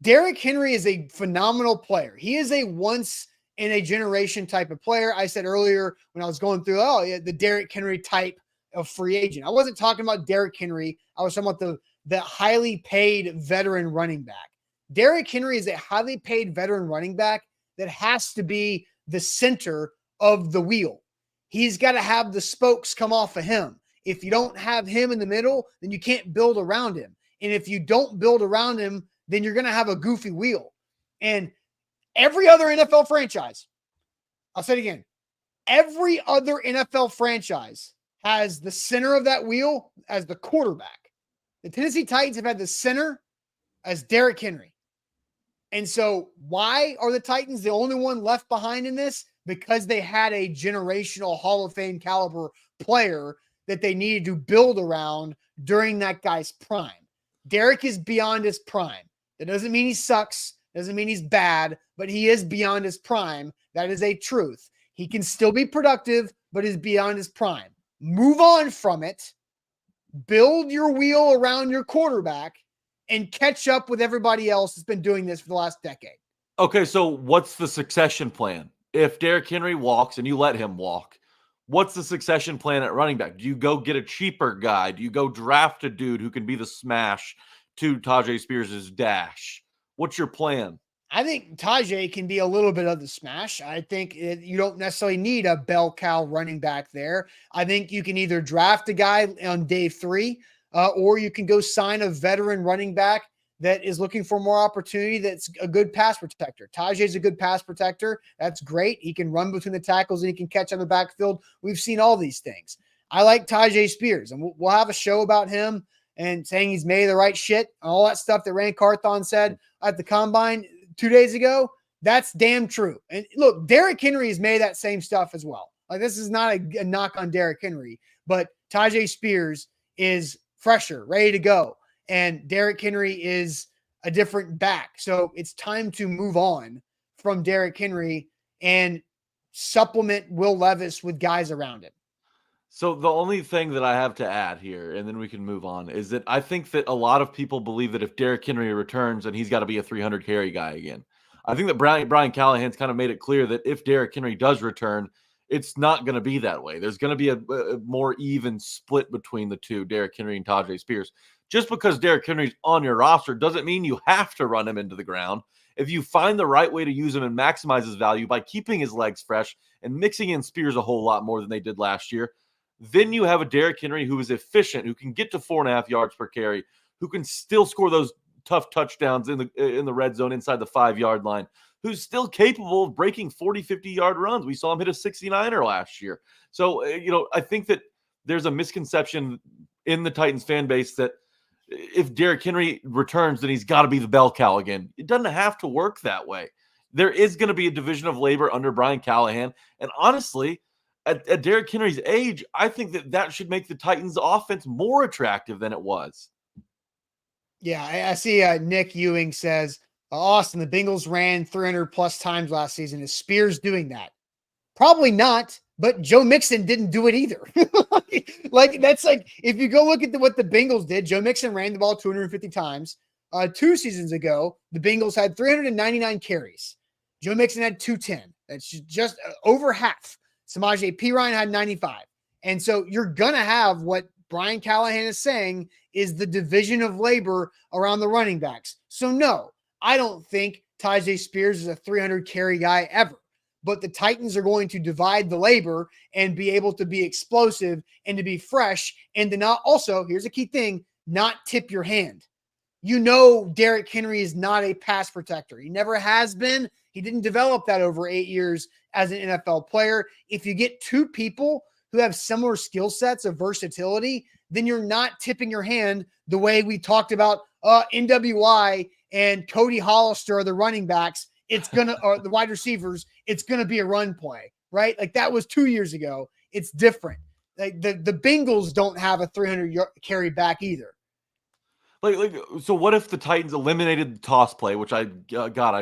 Derrick Henry is a phenomenal player. He is a once in a generation type of player. I said earlier when I was going through, the Derrick Henry type of free agent. I wasn't talking about Derrick Henry. I was talking about the highly paid veteran running back. Derrick Henry is a highly paid veteran running back that has to be the center of the wheel. He's got to have the spokes come off of him. If you don't have him in the middle, then you can't build around him. And if you don't build around him, then you're going to have a goofy wheel. And every other NFL franchise, I'll say it again, every other NFL franchise has the center of that wheel as the quarterback. The Tennessee Titans have had the center as Derrick Henry. And so why are the Titans the only one left behind in this? Because they had a generational Hall of Fame caliber player that they needed to build around during that guy's prime. Derrick is beyond his prime. That doesn't mean he sucks. Doesn't mean he's bad, but he is beyond his prime. That is a truth. He can still be productive, but is beyond his prime. Move on from it. Build your wheel around your quarterback and catch up with everybody else that's been doing this for the last decade. Okay, so what's the succession plan? If Derrick Henry walks and you let him walk, what's the succession plan at running back? Do you go get a cheaper guy? Do you go draft a dude who can be the smash to Tajay Spears' dash? What's your plan? I think Tajay can be a little bit of the smash. I think you don't necessarily need a bell cow running back there. I think you can either draft a guy on day 3 or you can go sign a veteran running back that is looking for more opportunity, that's a good pass protector. Tajay's a good pass protector. That's great. He can run between the tackles and he can catch on the backfield. We've seen all these things. I like Tajay Spears, and we'll have a show about him and saying he's made the right shit and all that stuff that Rand Carthon said at the Combine 2 days ago. That's damn true. And look, Derrick Henry has made that same stuff as well. Like, this is not a knock on Derrick Henry, but Tajay Spears is fresher, ready to go. And Derrick Henry is a different back. So it's time to move on from Derrick Henry and supplement Will Levis with guys around him. So the only thing that I have to add here, and then we can move on, is that I think that a lot of people believe that if Derrick Henry returns, then he's got to be a 300 carry guy again. I think that Brian Callahan's kind of made it clear that if Derrick Henry does return, it's not going to be that way. There's going to be a more even split between the two, Derrick Henry and Tajay Spears. Just because Derrick Henry's on your roster doesn't mean you have to run him into the ground. If you find the right way to use him and maximize his value by keeping his legs fresh and mixing in Spears a whole lot more than they did last year, then you have a Derrick Henry who is efficient, who can get to 4.5 yards per carry, who can still score those tough touchdowns in the red zone inside the 5-yard line, who's still capable of breaking 40, 50-yard runs. We saw him hit a 69er last year. So, I think that there's a misconception in the Titans fan base that if Derrick Henry returns, then he's got to be the bell cow again. It doesn't have to work that way. There is going to be a division of labor under Brian Callahan. And honestly, at Derrick Henry's age, I think that should make the Titans offense more attractive than it was. Yeah, I see Nick Ewing says, Austin, the Bengals ran 300 plus times last season. Is Spears doing that? Probably not, but Joe Mixon didn't do it either. That's like, if you go look at what the Bengals did, Joe Mixon ran the ball 250 times. 2 seasons ago, the Bengals had 399 carries. Joe Mixon had 210. That's just over half. Samaje Perine had 95. And so you're going to have what Brian Callahan is saying is the division of labor around the running backs. So no, I don't think Tyjae Spears is a 300 carry guy ever, but the Titans are going to divide the labor and be able to be explosive and to be fresh and to not also, here's a key thing, not tip your hand. You know, Derrick Henry is not a pass protector. He never has been. He didn't develop that over 8 years as an NFL player. If you get two people who have similar skill sets of versatility, then you're not tipping your hand the way we talked about NWI and Cody Hollister are the running backs. It's going to, or the wide receivers, it's going to be a run play, right? Like that was 2 years ago. It's different. Like the Bengals don't have a 300 carry back either. So what if the Titans eliminated the toss play, which I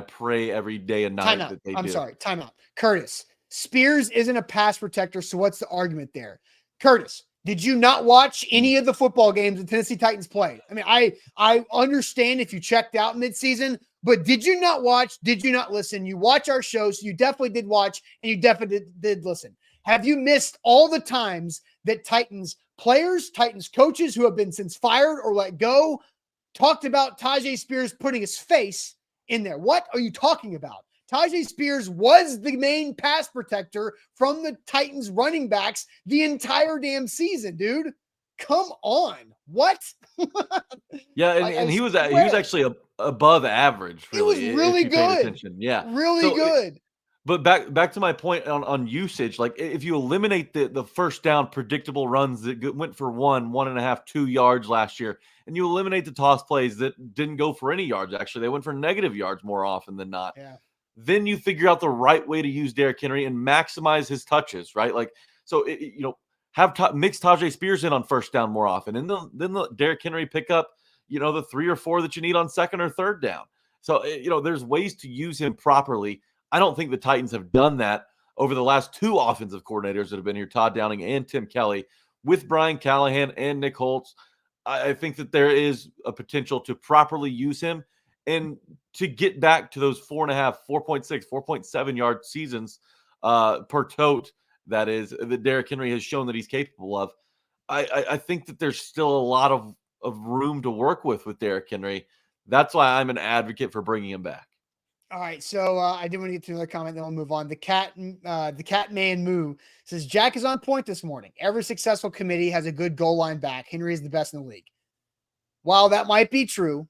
pray every day and night that they do. Time out. Curtis, Spears isn't a pass protector, so what's the argument there? Curtis, did you not watch any of the football games the Tennessee Titans played? I mean, I understand if you checked out midseason, but did you not watch? Did you not listen? You watch our shows, so you definitely did watch, and you definitely did listen. Have you missed all the times that Titans players, Titans coaches who have been since fired or let go, talked about Tyjae Spears putting his face in there? What are you talking about? Tyjae Spears was the main pass protector from the Titans running backs the entire damn season, dude. Come on. What? Yeah, and he was actually above average. Really, it was really good. Yeah, really good. But back to my point on usage, like if you eliminate the first down predictable runs that went for 1.5, 2 yards last year, and you eliminate the toss plays that didn't go for any yards, actually, they went for negative yards more often than not. Yeah. Then you figure out the right way to use Derrick Henry and maximize his touches, right? Like, so, mix Tyjae Spears in on first down more often. And then the Derrick Henry pick up, the 3 or 4 that you need on second or third down. So, there's ways to use him properly. I don't think the Titans have done that over the last 2 offensive coordinators that have been here, Todd Downing and Tim Kelly, with Brian Callahan and Nick Holtz. I think that there is a potential to properly use him and to get back to those 4.5, 4.6, 4.7 yard seasons per tote, that is, that Derrick Henry has shown that he's capable of. I think that there's still a lot of room to work with Derrick Henry. That's why I'm an advocate for bringing him back. All right, so I did want to get to another comment, then we'll move on. The cat man Moo says, Jack is on point this morning. Every successful committee has a good goal line back. Henry is the best in the league. While that might be true,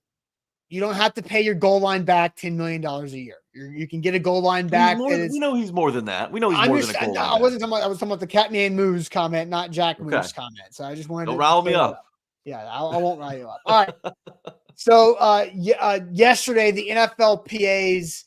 you don't have to pay your goal line back $10 million a year. You can get a goal line back. We know he's more than that. We know he's more than a goal line. I wasn't talking about the cat man Moo's comment, not Jack Moo's comment. So I just wanted to rile me up. Yeah, I won't rile you up. All right. So yesterday, the NFLPA's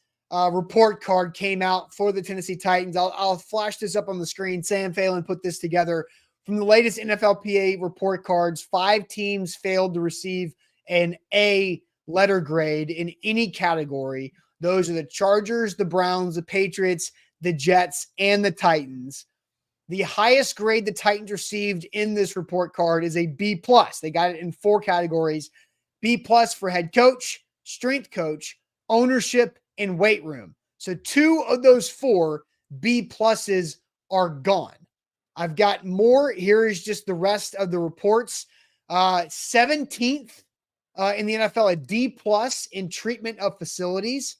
report card came out for the Tennessee Titans. I'll flash this up on the screen. Sam Phelan put this together. From the latest NFLPA report cards, 5 teams failed to receive an A letter grade in any category. Those are the Chargers, the Browns, the Patriots, the Jets, and the Titans. The highest grade the Titans received in this report card is a B+. They got it in 4 categories. B+ for head coach, strength coach, ownership, and weight room. So 2 of those 4 B+ are gone. I've got more. Here is just the rest of the reports. 17th in the NFL, a D+ in treatment of facilities.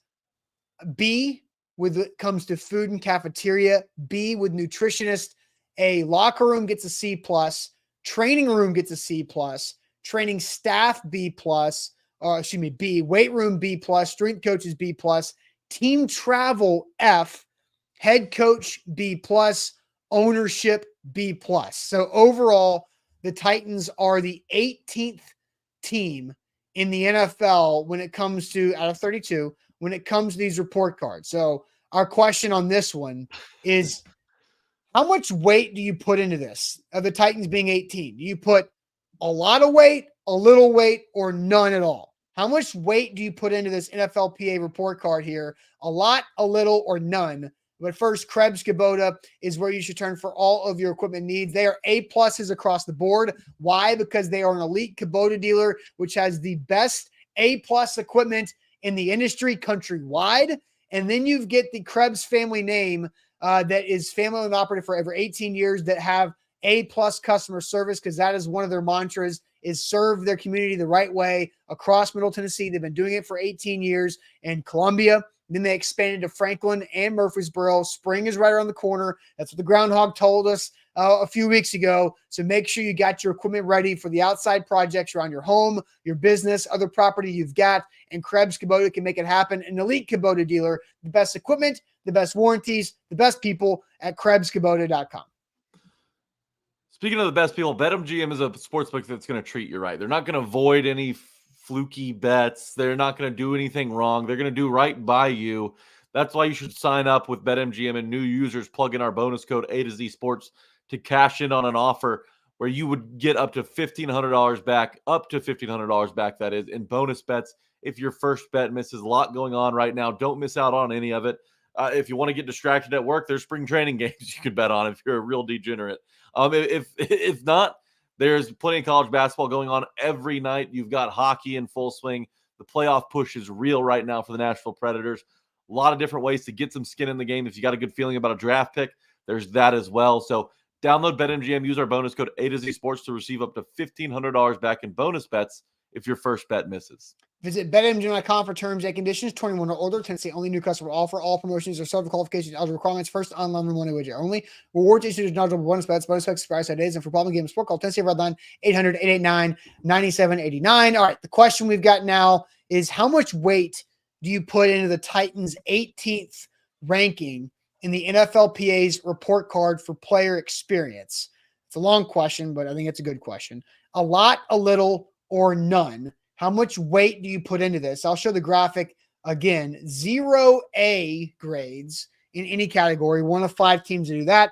B with it comes to food and cafeteria. B with nutritionist. A locker room gets a C+. Training room gets a C+. Training staff B+. B. Weight room B+. Strength coach is B+. Team travel F. Head coach B+. Ownership B+. So overall, the Titans are the 18th team in the NFL when it comes to, out of 32, when it comes to these report cards. So our question on this one is, how much weight do you put into this of the Titans being 18? Do you put a lot of weight, a little weight, or none at all? How much weight do you put into this NFLPA report card here? A lot, a little, or none? But first, Krebs Kubota is where you should turn for all of your equipment needs. They are A+ across the board. Why? Because they are an elite Kubota dealer, which has the best A+ equipment in the industry countrywide. And then you get the Krebs family name that is family and operated for over 18 years, that have A+ customer service, because that is one of their mantras, is serve their community the right way across Middle Tennessee. They've been doing it for 18 years in Columbia. Then they expanded to Franklin and Murfreesboro. Spring is right around the corner. That's what the groundhog told us a few weeks ago. So make sure you got your equipment ready for the outside projects around your home, your business, other property you've got. And Krebs Kubota can make it happen. An elite Kubota dealer, the best equipment, the best warranties, the best people at KrebsKubota.com. Speaking of the best people, BetMGM is a sportsbook that's going to treat you right. They're not going to avoid any fluky bets. They're not going to do anything wrong. They're going to do right by you. That's why you should sign up with BetMGM, and new users plug in our bonus code A to Z Sports to cash in on an offer where you would get up to $1,500 back, that is, in bonus bets if your first bet misses. A lot going on right now. Don't miss out on any of it. If you want to get distracted at work, there's spring training games you can bet on if you're a real degenerate. If not, there's plenty of college basketball going on every night. You've got hockey in full swing. The playoff push is real right now for the Nashville Predators. A lot of different ways to get some skin in the game. If you got a good feeling about a draft pick, there's that as well. So download BetMGM, use our bonus code A to Z Sports to receive up to $1,500 back in bonus bets if your first bet misses. Visit BetMGM.com for terms and conditions. 21 or older. Tennessee only. New customer offer. All promotions are subject to qualifications and eligible requirements. First online money wager only. Rewards issued as knowledgeable bonus bets. Bonus bets expire 7 days. And for problem game sport, call Tennessee Redline 800-889-9789. All right. The question we've got now is, how much weight do you put into the Titans' 18th ranking in the NFLPA's report card for player experience? It's a long question, but I think it's a good question. A lot, a little, or none. How much weight do you put into this? I'll show the graphic again. 0 A grades in any category. 1 of 5 teams to do that.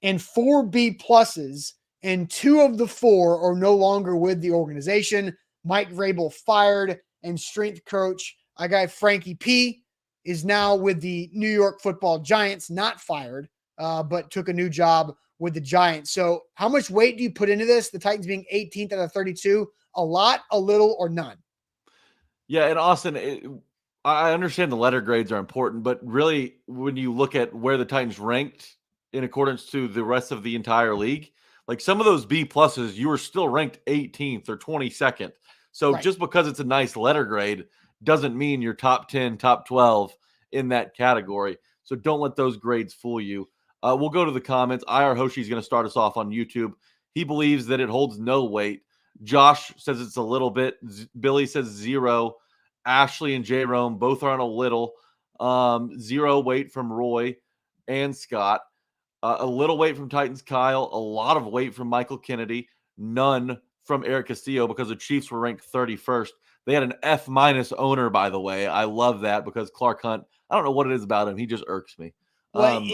And 4 B pluses. And 2 of the 4 are no longer with the organization. Mike Vrabel fired, and strength coach, our guy Frankie P, is now with the New York Football Giants, not fired, but took a new job with the Giants. So how much weight do you put into this? The Titans being 18th out of 32. A lot, a little, or none? Yeah, and Austin, I understand the letter grades are important, but really when you look at where the Titans ranked in accordance to the rest of the entire league, like some of those B pluses, you were still ranked 18th or 22nd. So Right. just because it's a nice letter grade doesn't mean you're top 10, top 12 in that category. So don't let those grades fool you. We'll go to the comments. IR Hoshi is going to start us off on YouTube. He believes that it holds no weight. Josh says it's a little bit. Billy says 0. Ashley and J. Rome both are on a little. 0 weight from Roy and Scott. A little weight from Titans Kyle. A lot of weight from Michael Kennedy. None from Eric Castillo because the Chiefs were ranked 31st. They had an F- owner, by the way. I love that because Clark Hunt, I don't know what it is about him. He just irks me. Well,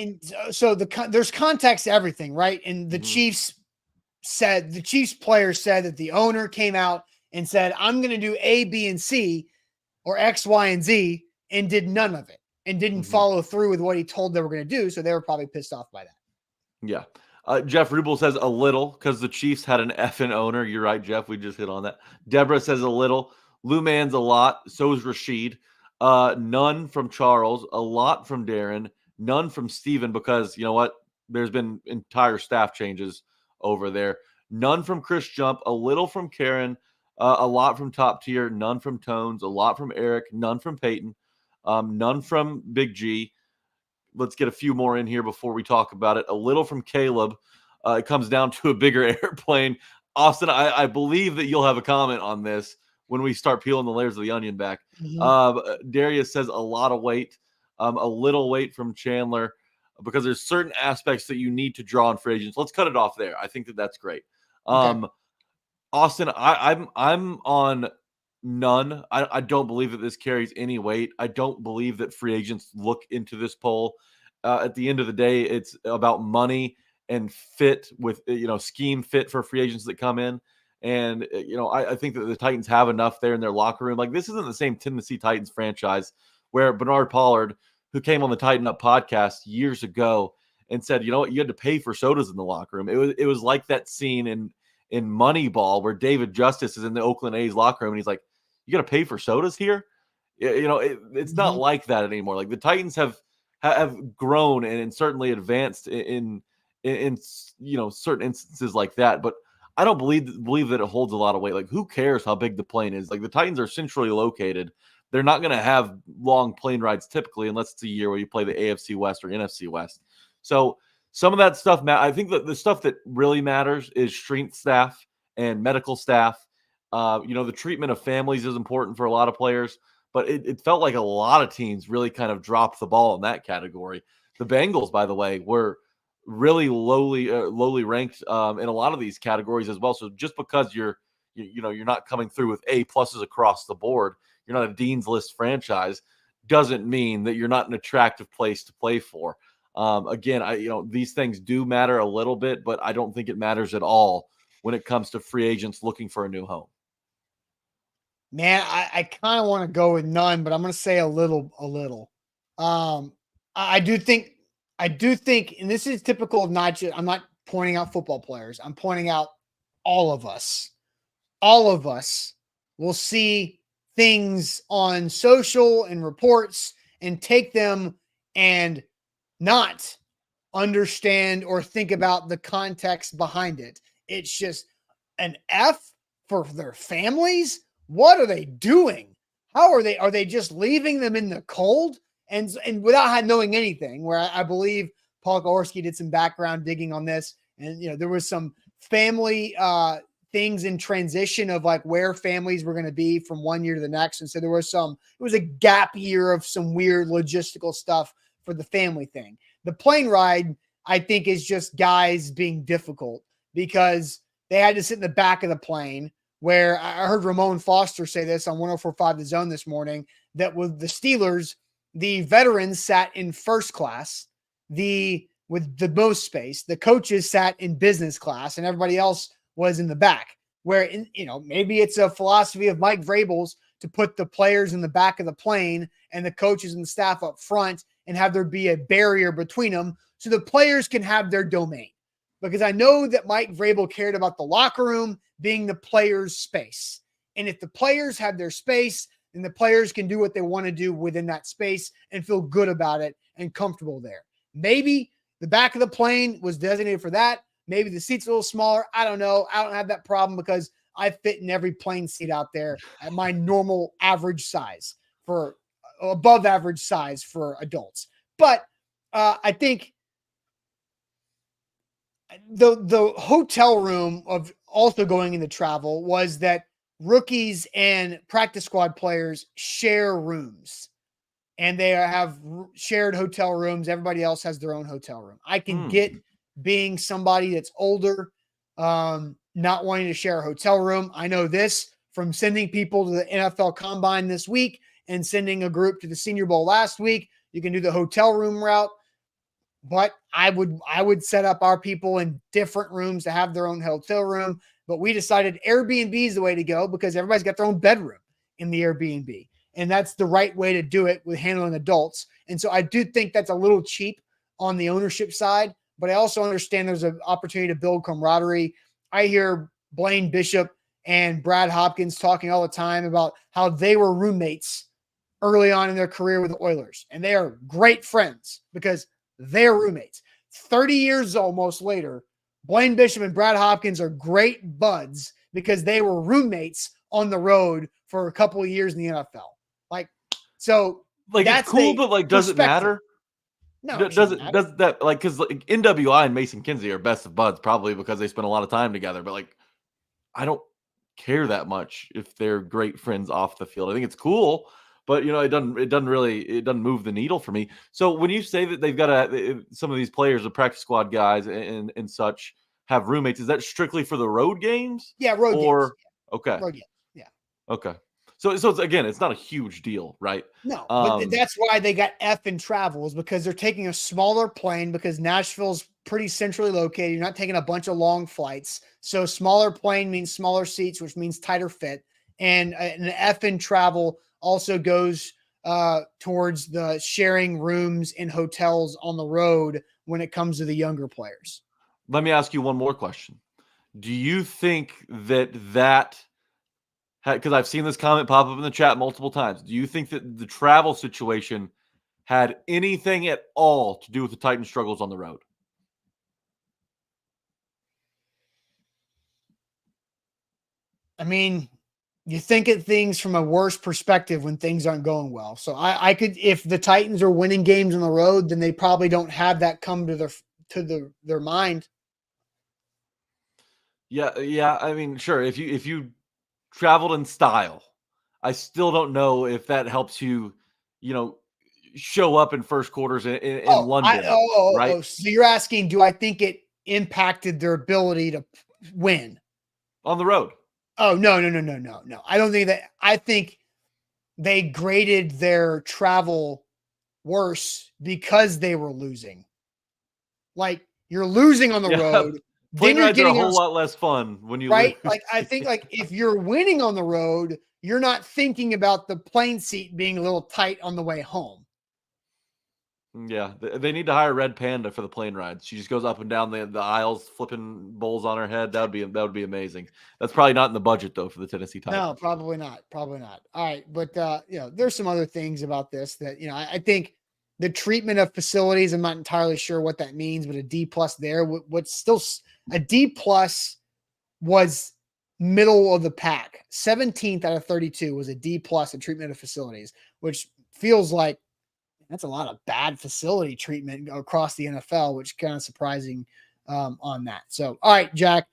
there's context to everything, right? And the Mhm. Chiefs players said that the owner came out and said, I'm going to do A, B, and C, or X, Y, and Z, and did none of it and didn't follow through with what he told they were going to do. So they were probably pissed off by that. Yeah. Jeff Rubel says a little because the Chiefs had an effing owner. You're right, Jeff. We just hit on that. Deborah says a little. Lou Man's a lot. So is Rashid. None from Charles. A lot from Darren. None from Steven because, you know what? There's been entire staff changes over there. None from Chris Jump. A little from Karen. A lot from Top Tier. None from Tones. A lot from Eric. None from Peyton. None from Big G. Let's get a few more in here before we talk about it. A little from Caleb. It comes down to a bigger airplane. Austin, I believe that you'll have a comment on this when we start peeling the layers of the onion back. Darius says a lot of weight, a little weight from Chandler because there's certain aspects that you need to draw on free agents. Let's cut it off there. I think that that's great. Okay. Austin, I'm on none. I don't believe that this carries any weight. I don't believe that free agents look into this poll. At the end of the day, it's about money and fit with, scheme fit for free agents that come in. And, I think that the Titans have enough there in their locker room. Like, this isn't the same Tennessee Titans franchise where Bernard Pollard, who came on the Tighten Up podcast years ago and said, you know what, you had to pay for sodas in the locker room. It was like that scene in Moneyball where David Justice is in the Oakland A's locker room and he's like, you got to pay for sodas here? It's not like that anymore. Like the Titans have grown and certainly advanced in in certain instances like that. But I don't believe that it holds a lot of weight. Like, who cares how big the plane is? Like, the Titans are centrally located. They're not going to have long plane rides typically, unless it's a year where you play the AFC West or NFC West. So some of that stuff, I think that the stuff that really matters is strength staff and medical staff. The treatment of families is important for a lot of players, but it felt like a lot of teams really kind of dropped the ball in that category. The Bengals, by the way, were really lowly ranked in a lot of these categories as well. So just because you're not coming through with A pluses across the board, you're not a Dean's List franchise, doesn't mean that you're not an attractive place to play for. Again, these things do matter a little bit, but I don't think it matters at all when it comes to free agents looking for a new home. Man, I kind of want to go with none, but I'm going to say a little. I do think, and this is typical of I'm not pointing out football players. I'm pointing out all of us. All of us will see things on social and reports and take them and not understand or think about the context behind it. It's just an F for their families. What are they doing? How are they? Are they just leaving them in the cold and without knowing anything? Where I believe Paul Gorski did some background digging on this, and there was some family things in transition of like where families were going to be from one year to the next, and so it was a gap year of some weird logistical stuff for the family thing. The plane ride, I think, is just guys being difficult because they had to sit in the back of the plane. Where I heard Ramon Foster say this on 104.5 The Zone this morning, that with the Steelers, the veterans sat in first class, with the most space. The coaches sat in business class, and everybody else was in the back. Where maybe it's a philosophy of Mike Vrabel's to put the players in the back of the plane and the coaches and the staff up front, and have there be a barrier between them so the players can have their domain. Because I know that Mike Vrabel cared about the locker room being the players' space. And if the players have their space, then the players can do what they want to do within that space and feel good about it and comfortable there. Maybe the back of the plane was designated for that. Maybe the seat's a little smaller. I don't know. I don't have that problem because I fit in every plane seat out there at my normal average size, for above average size for adults. But I think the hotel room of also going into travel was that rookies and practice squad players share rooms, and they have shared hotel rooms. Everybody else has their own hotel room. I can get being somebody that's older, not wanting to share a hotel room. I know this from sending people to the NFL Combine this week and sending a group to the Senior Bowl last week. You can do the hotel room route. But I would set up our people in different rooms to have their own hotel room. But we decided Airbnb is the way to go because everybody's got their own bedroom in the Airbnb. And that's the right way to do it with handling adults. And so I do think that's a little cheap on the ownership side, but I also understand there's an opportunity to build camaraderie. I hear Blaine Bishop and Brad Hopkins talking all the time about how they were roommates early on in their career with the Oilers. And they are great friends because they're roommates. 30 years almost later, Blaine Bishop and Brad Hopkins are great buds because they were roommates on the road for a couple of years in the NFL. That's it's cool, but does it matter? No, does that because NWI and Mason Kinsey are best of buds probably because they spend a lot of time together. But I don't care that much if they're great friends off the field. I think it's cool. But it doesn't move the needle for me. So when you say that they've got some of these players, the practice squad guys and such, have roommates, is that strictly for the road games? Yeah, road games. Okay. Road games. Yeah. Okay. So it's not a huge deal, right? No, but that's why they got F in travel, is because they're taking a smaller plane because Nashville's pretty centrally located. You're not taking a bunch of long flights. So smaller plane means smaller seats, which means tighter fit. And an F in travel also goes towards the sharing rooms in hotels on the road when it comes to the younger players. Let me ask you one more question. Do you think that because I've seen this comment pop up in the chat multiple times, do you think that the travel situation had anything at all to do with the Titans' struggles on the road? I mean, you think at things from a worse perspective when things aren't going well. So I could, if the Titans are winning games on the road, then they probably don't have that come to their mind. Yeah. I mean, sure. If you traveled in style, I still don't know if that helps you, you know, show up in first quarters in London, right? So you're asking, do I think it impacted their ability to win On the road. Oh, no. I don't think that. I think they graded their travel worse because they were losing. Like, you're losing on the road. Plane Then you're rides are a getting whole lot less fun when you right. lose. Like, I think like if you're winning on the road, you're not thinking about the plane seat being a little tight on the way home. Yeah, they need to hire Red Panda for the plane rides. She just goes up and down the aisles, flipping bowls on her head. That would be amazing. That's probably not in the budget though for the Tennessee Titans. No, probably not. Probably not. All right, but there's some other things about this that I think the treatment of facilities. I'm not entirely sure what that means, but a D plus there. What's still a D plus was middle of the pack. 17th out of 32 was a D plus in treatment of facilities, which feels like that's a lot of bad facility treatment across the NFL, which is kind of surprising on that. So, all right, Jack,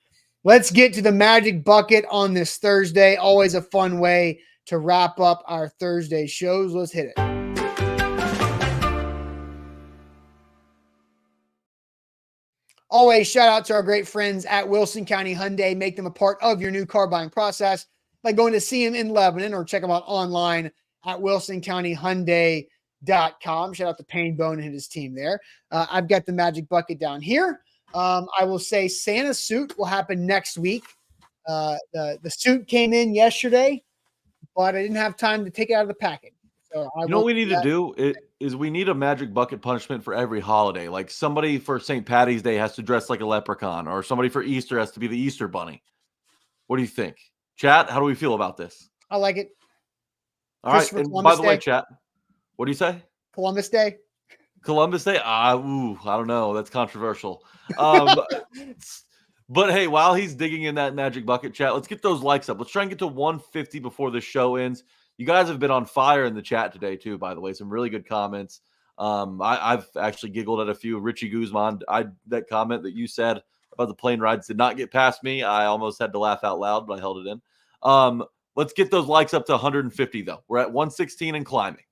let's get to the Magic Bucket on this Thursday. Always a fun way to wrap up our Thursday shows. Let's hit it. Always shout out to our great friends at Wilson County Hyundai. Make them a part of your new car buying process by going to see them in Lebanon or check them out online at wilsoncountyhyundai.com. Shout out to Payne Bone and his team there. I've got the Magic Bucket down here. I will say Santa's suit will happen next week. The suit came in yesterday, but I didn't have time to take it out of the packet. So you know what we need to do is we need a Magic Bucket punishment for every holiday. Like somebody for St. Patty's Day has to dress like a leprechaun, or somebody for Easter has to be the Easter bunny. What do you think? Chat, how do we feel about this? I like it. All right. And by the way, chat, what do you say? Columbus Day. Columbus Day? I don't know. That's controversial. But hey, while he's digging in that Magic Bucket, chat, let's get those likes up. Let's try and get to 150 before the show ends. You guys have been on fire in the chat today, too, by the way. Some really good comments. I've actually giggled at a few. Richie Guzman, that comment that you said about the plane rides did not get past me. I almost had to laugh out loud, but I held it in. Let's get those likes up to 150, though. We're at 116 and climbing.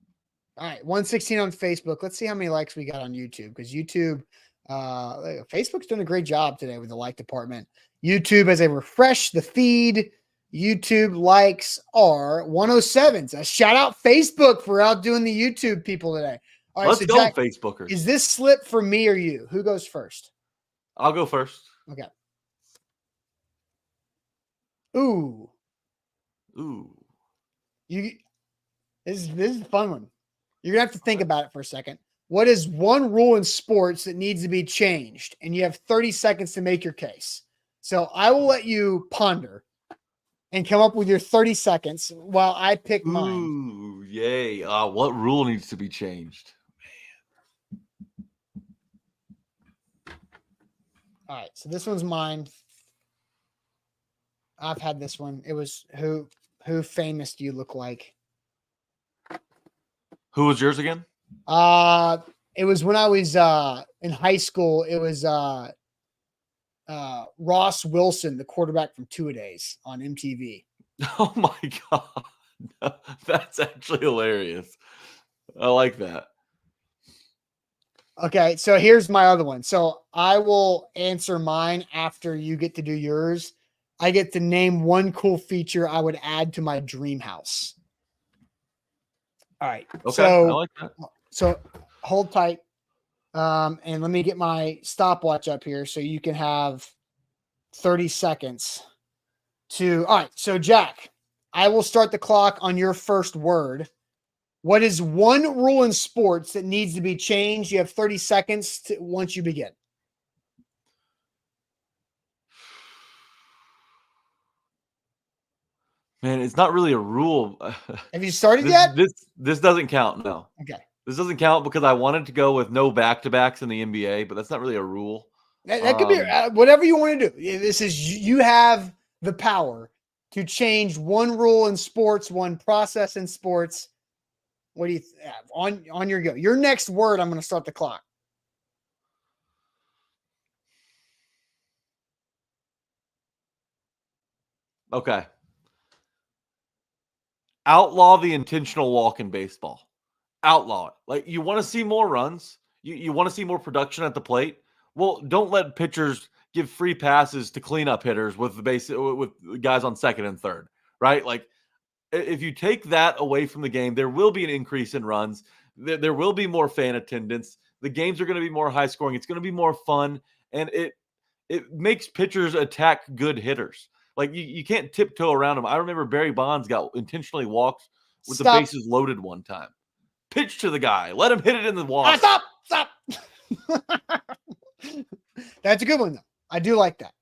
All right, 116 on Facebook. Let's see how many likes we got on YouTube, because YouTube, Facebook's doing a great job today with the like department. YouTube, as I refresh the feed, YouTube likes are 107. So shout out Facebook for outdoing the YouTube people today. All right, let's go, Jack, Facebookers. Is this slip for me or you? Who goes first? I'll go first. Okay. Ooh. This is a fun one. You're gonna have to think about it for a second. What is one rule in sports that needs to be changed? And you have 30 seconds to make your case. So I will let you ponder and come up with your 30 seconds while I pick mine. Ooh, yay. What rule needs to be changed? Man. All right, so this one's mine. I've had this one. It was who famous do you look like? Who was yours again? It was when I was in high school. It was Ross Wilson, the quarterback from Two-A-Days on MTV. Oh my God. That's actually hilarious. I like that. Okay, so here's my other one. So I will answer mine after you get to do yours. I get to name one cool feature I would add to my dream house. All right. Okay, so, I like that. So hold tight. And let me get my stopwatch up here so you can have 30 seconds to. All right. So, Jack, I will start the clock on your first word. What is one rule in sports that needs to be changed? You have 30 seconds once you begin. Man, it's not really a rule. Have you started yet? This doesn't count. No. Okay. This doesn't count because I wanted to go with no back-to-backs in the NBA, but that's not really a rule. That could be whatever you want to do. This is, you have the power to change one rule in sports, one process in sports. What do you on your go? Your next word, I'm going to start the clock. Okay. Outlaw the intentional walk in baseball. Outlaw it. Like, you want to see more runs. You want to see more production at the plate. Well, don't let pitchers give free passes to cleanup hitters with guys on second and third, right? Like, if you take that away from the game, there will be an increase in runs. There will be more fan attendance. The games are going to be more high scoring. It's going to be more fun, and it makes pitchers attack good hitters. Like, you can't tiptoe around them. I remember Barry Bonds got intentionally walked with the bases loaded one time. Pitch to the guy. Let him hit it in the wall. Stop. That's a good one, though. I do like that.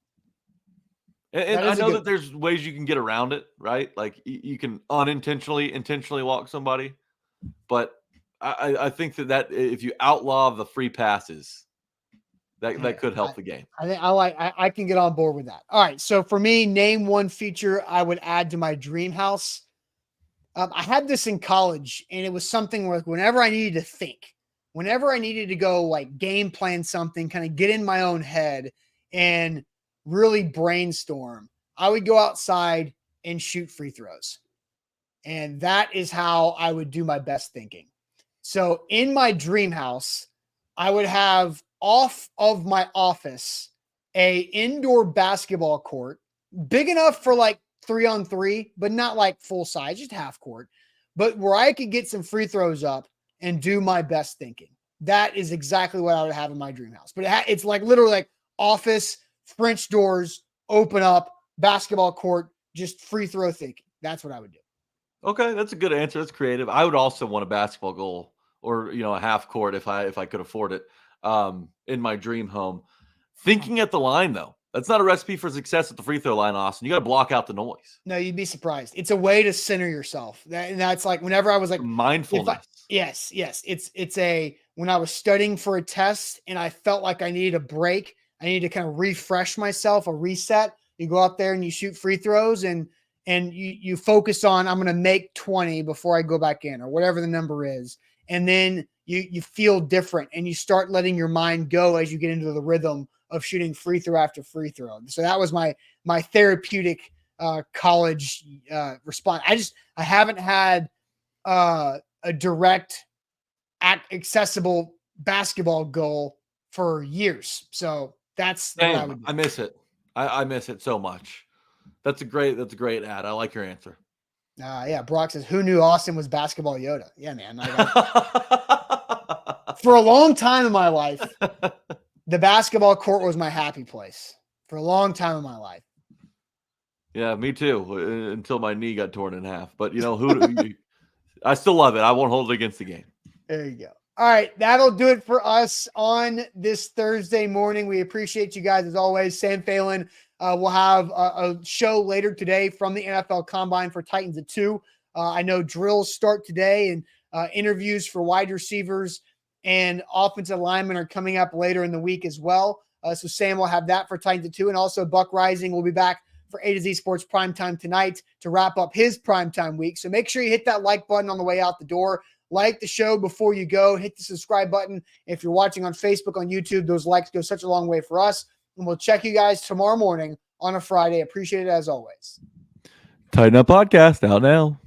And I know that there's ways you can get around it, right? Like, you can intentionally walk somebody. But I think that if you outlaw the free passes, that could help the game. I can get on board with that. All right. So for me, name one feature I would add to my dream house. I had this in college, and it was something where whenever I needed to think, whenever I needed to go like game plan something, kind of get in my own head and really brainstorm, I would go outside and shoot free throws. And that is how I would do my best thinking. So in my dream house, I would have off of my office a indoor basketball court, big enough for like 3-on-3, but not like full size, just half court, but where I could get some free throws up and do my best thinking. That is exactly what I would have in my dream house. But it's like literally like office, French doors, open up, basketball court, just free throw thinking. That's what I would do. Okay, that's a good answer. That's creative. I would also want a basketball goal, or a half court if I could afford it, in my dream home. Thinking at the line, though, that's not a recipe for success at the free throw line, Austin. You got to block out the noise. No, you'd be surprised. It's a way to center yourself. That's like whenever I was like mindfulness. Yes. It's when I was studying for a test and I felt like I needed a break, I needed to kind of refresh myself, a reset. You go out there and you shoot free throws and you focus on, I'm going to make 20 before I go back in, or whatever the number is. And then you feel different and you start letting your mind go as you get into the rhythm of shooting free throw after free throw. So that was my therapeutic college response. I haven't had a direct accessible basketball goal for years. So that's what I would do. I miss it. I miss it so much. That's a great ad. I like your answer. Yeah. Brock says, who knew Austin was basketball Yoda? Yeah, man. For a long time in my life, the basketball court was my happy place for a long time in my life. Yeah, me too. Until my knee got torn in half. But I still love it. I won't hold it against the game. There you go. All right, that'll do it for us on this Thursday morning. We appreciate you guys as always. Sam Phelan will have a show later today from the NFL Combine for Titans at 2. I know drills start today, and interviews for wide receivers and offensive linemen are coming up later in the week as well. So Sam will have that for Titans at 2. And also Buck Rising will be back for A to Z Sports Primetime tonight to wrap up his primetime week. So make sure you hit that like button on the way out the door. Like the show before you go. Hit the subscribe button. If you're watching on Facebook, on YouTube, those likes go such a long way for us. And we'll check you guys tomorrow morning on a Friday. Appreciate it as always. Tighten Up Podcast out now.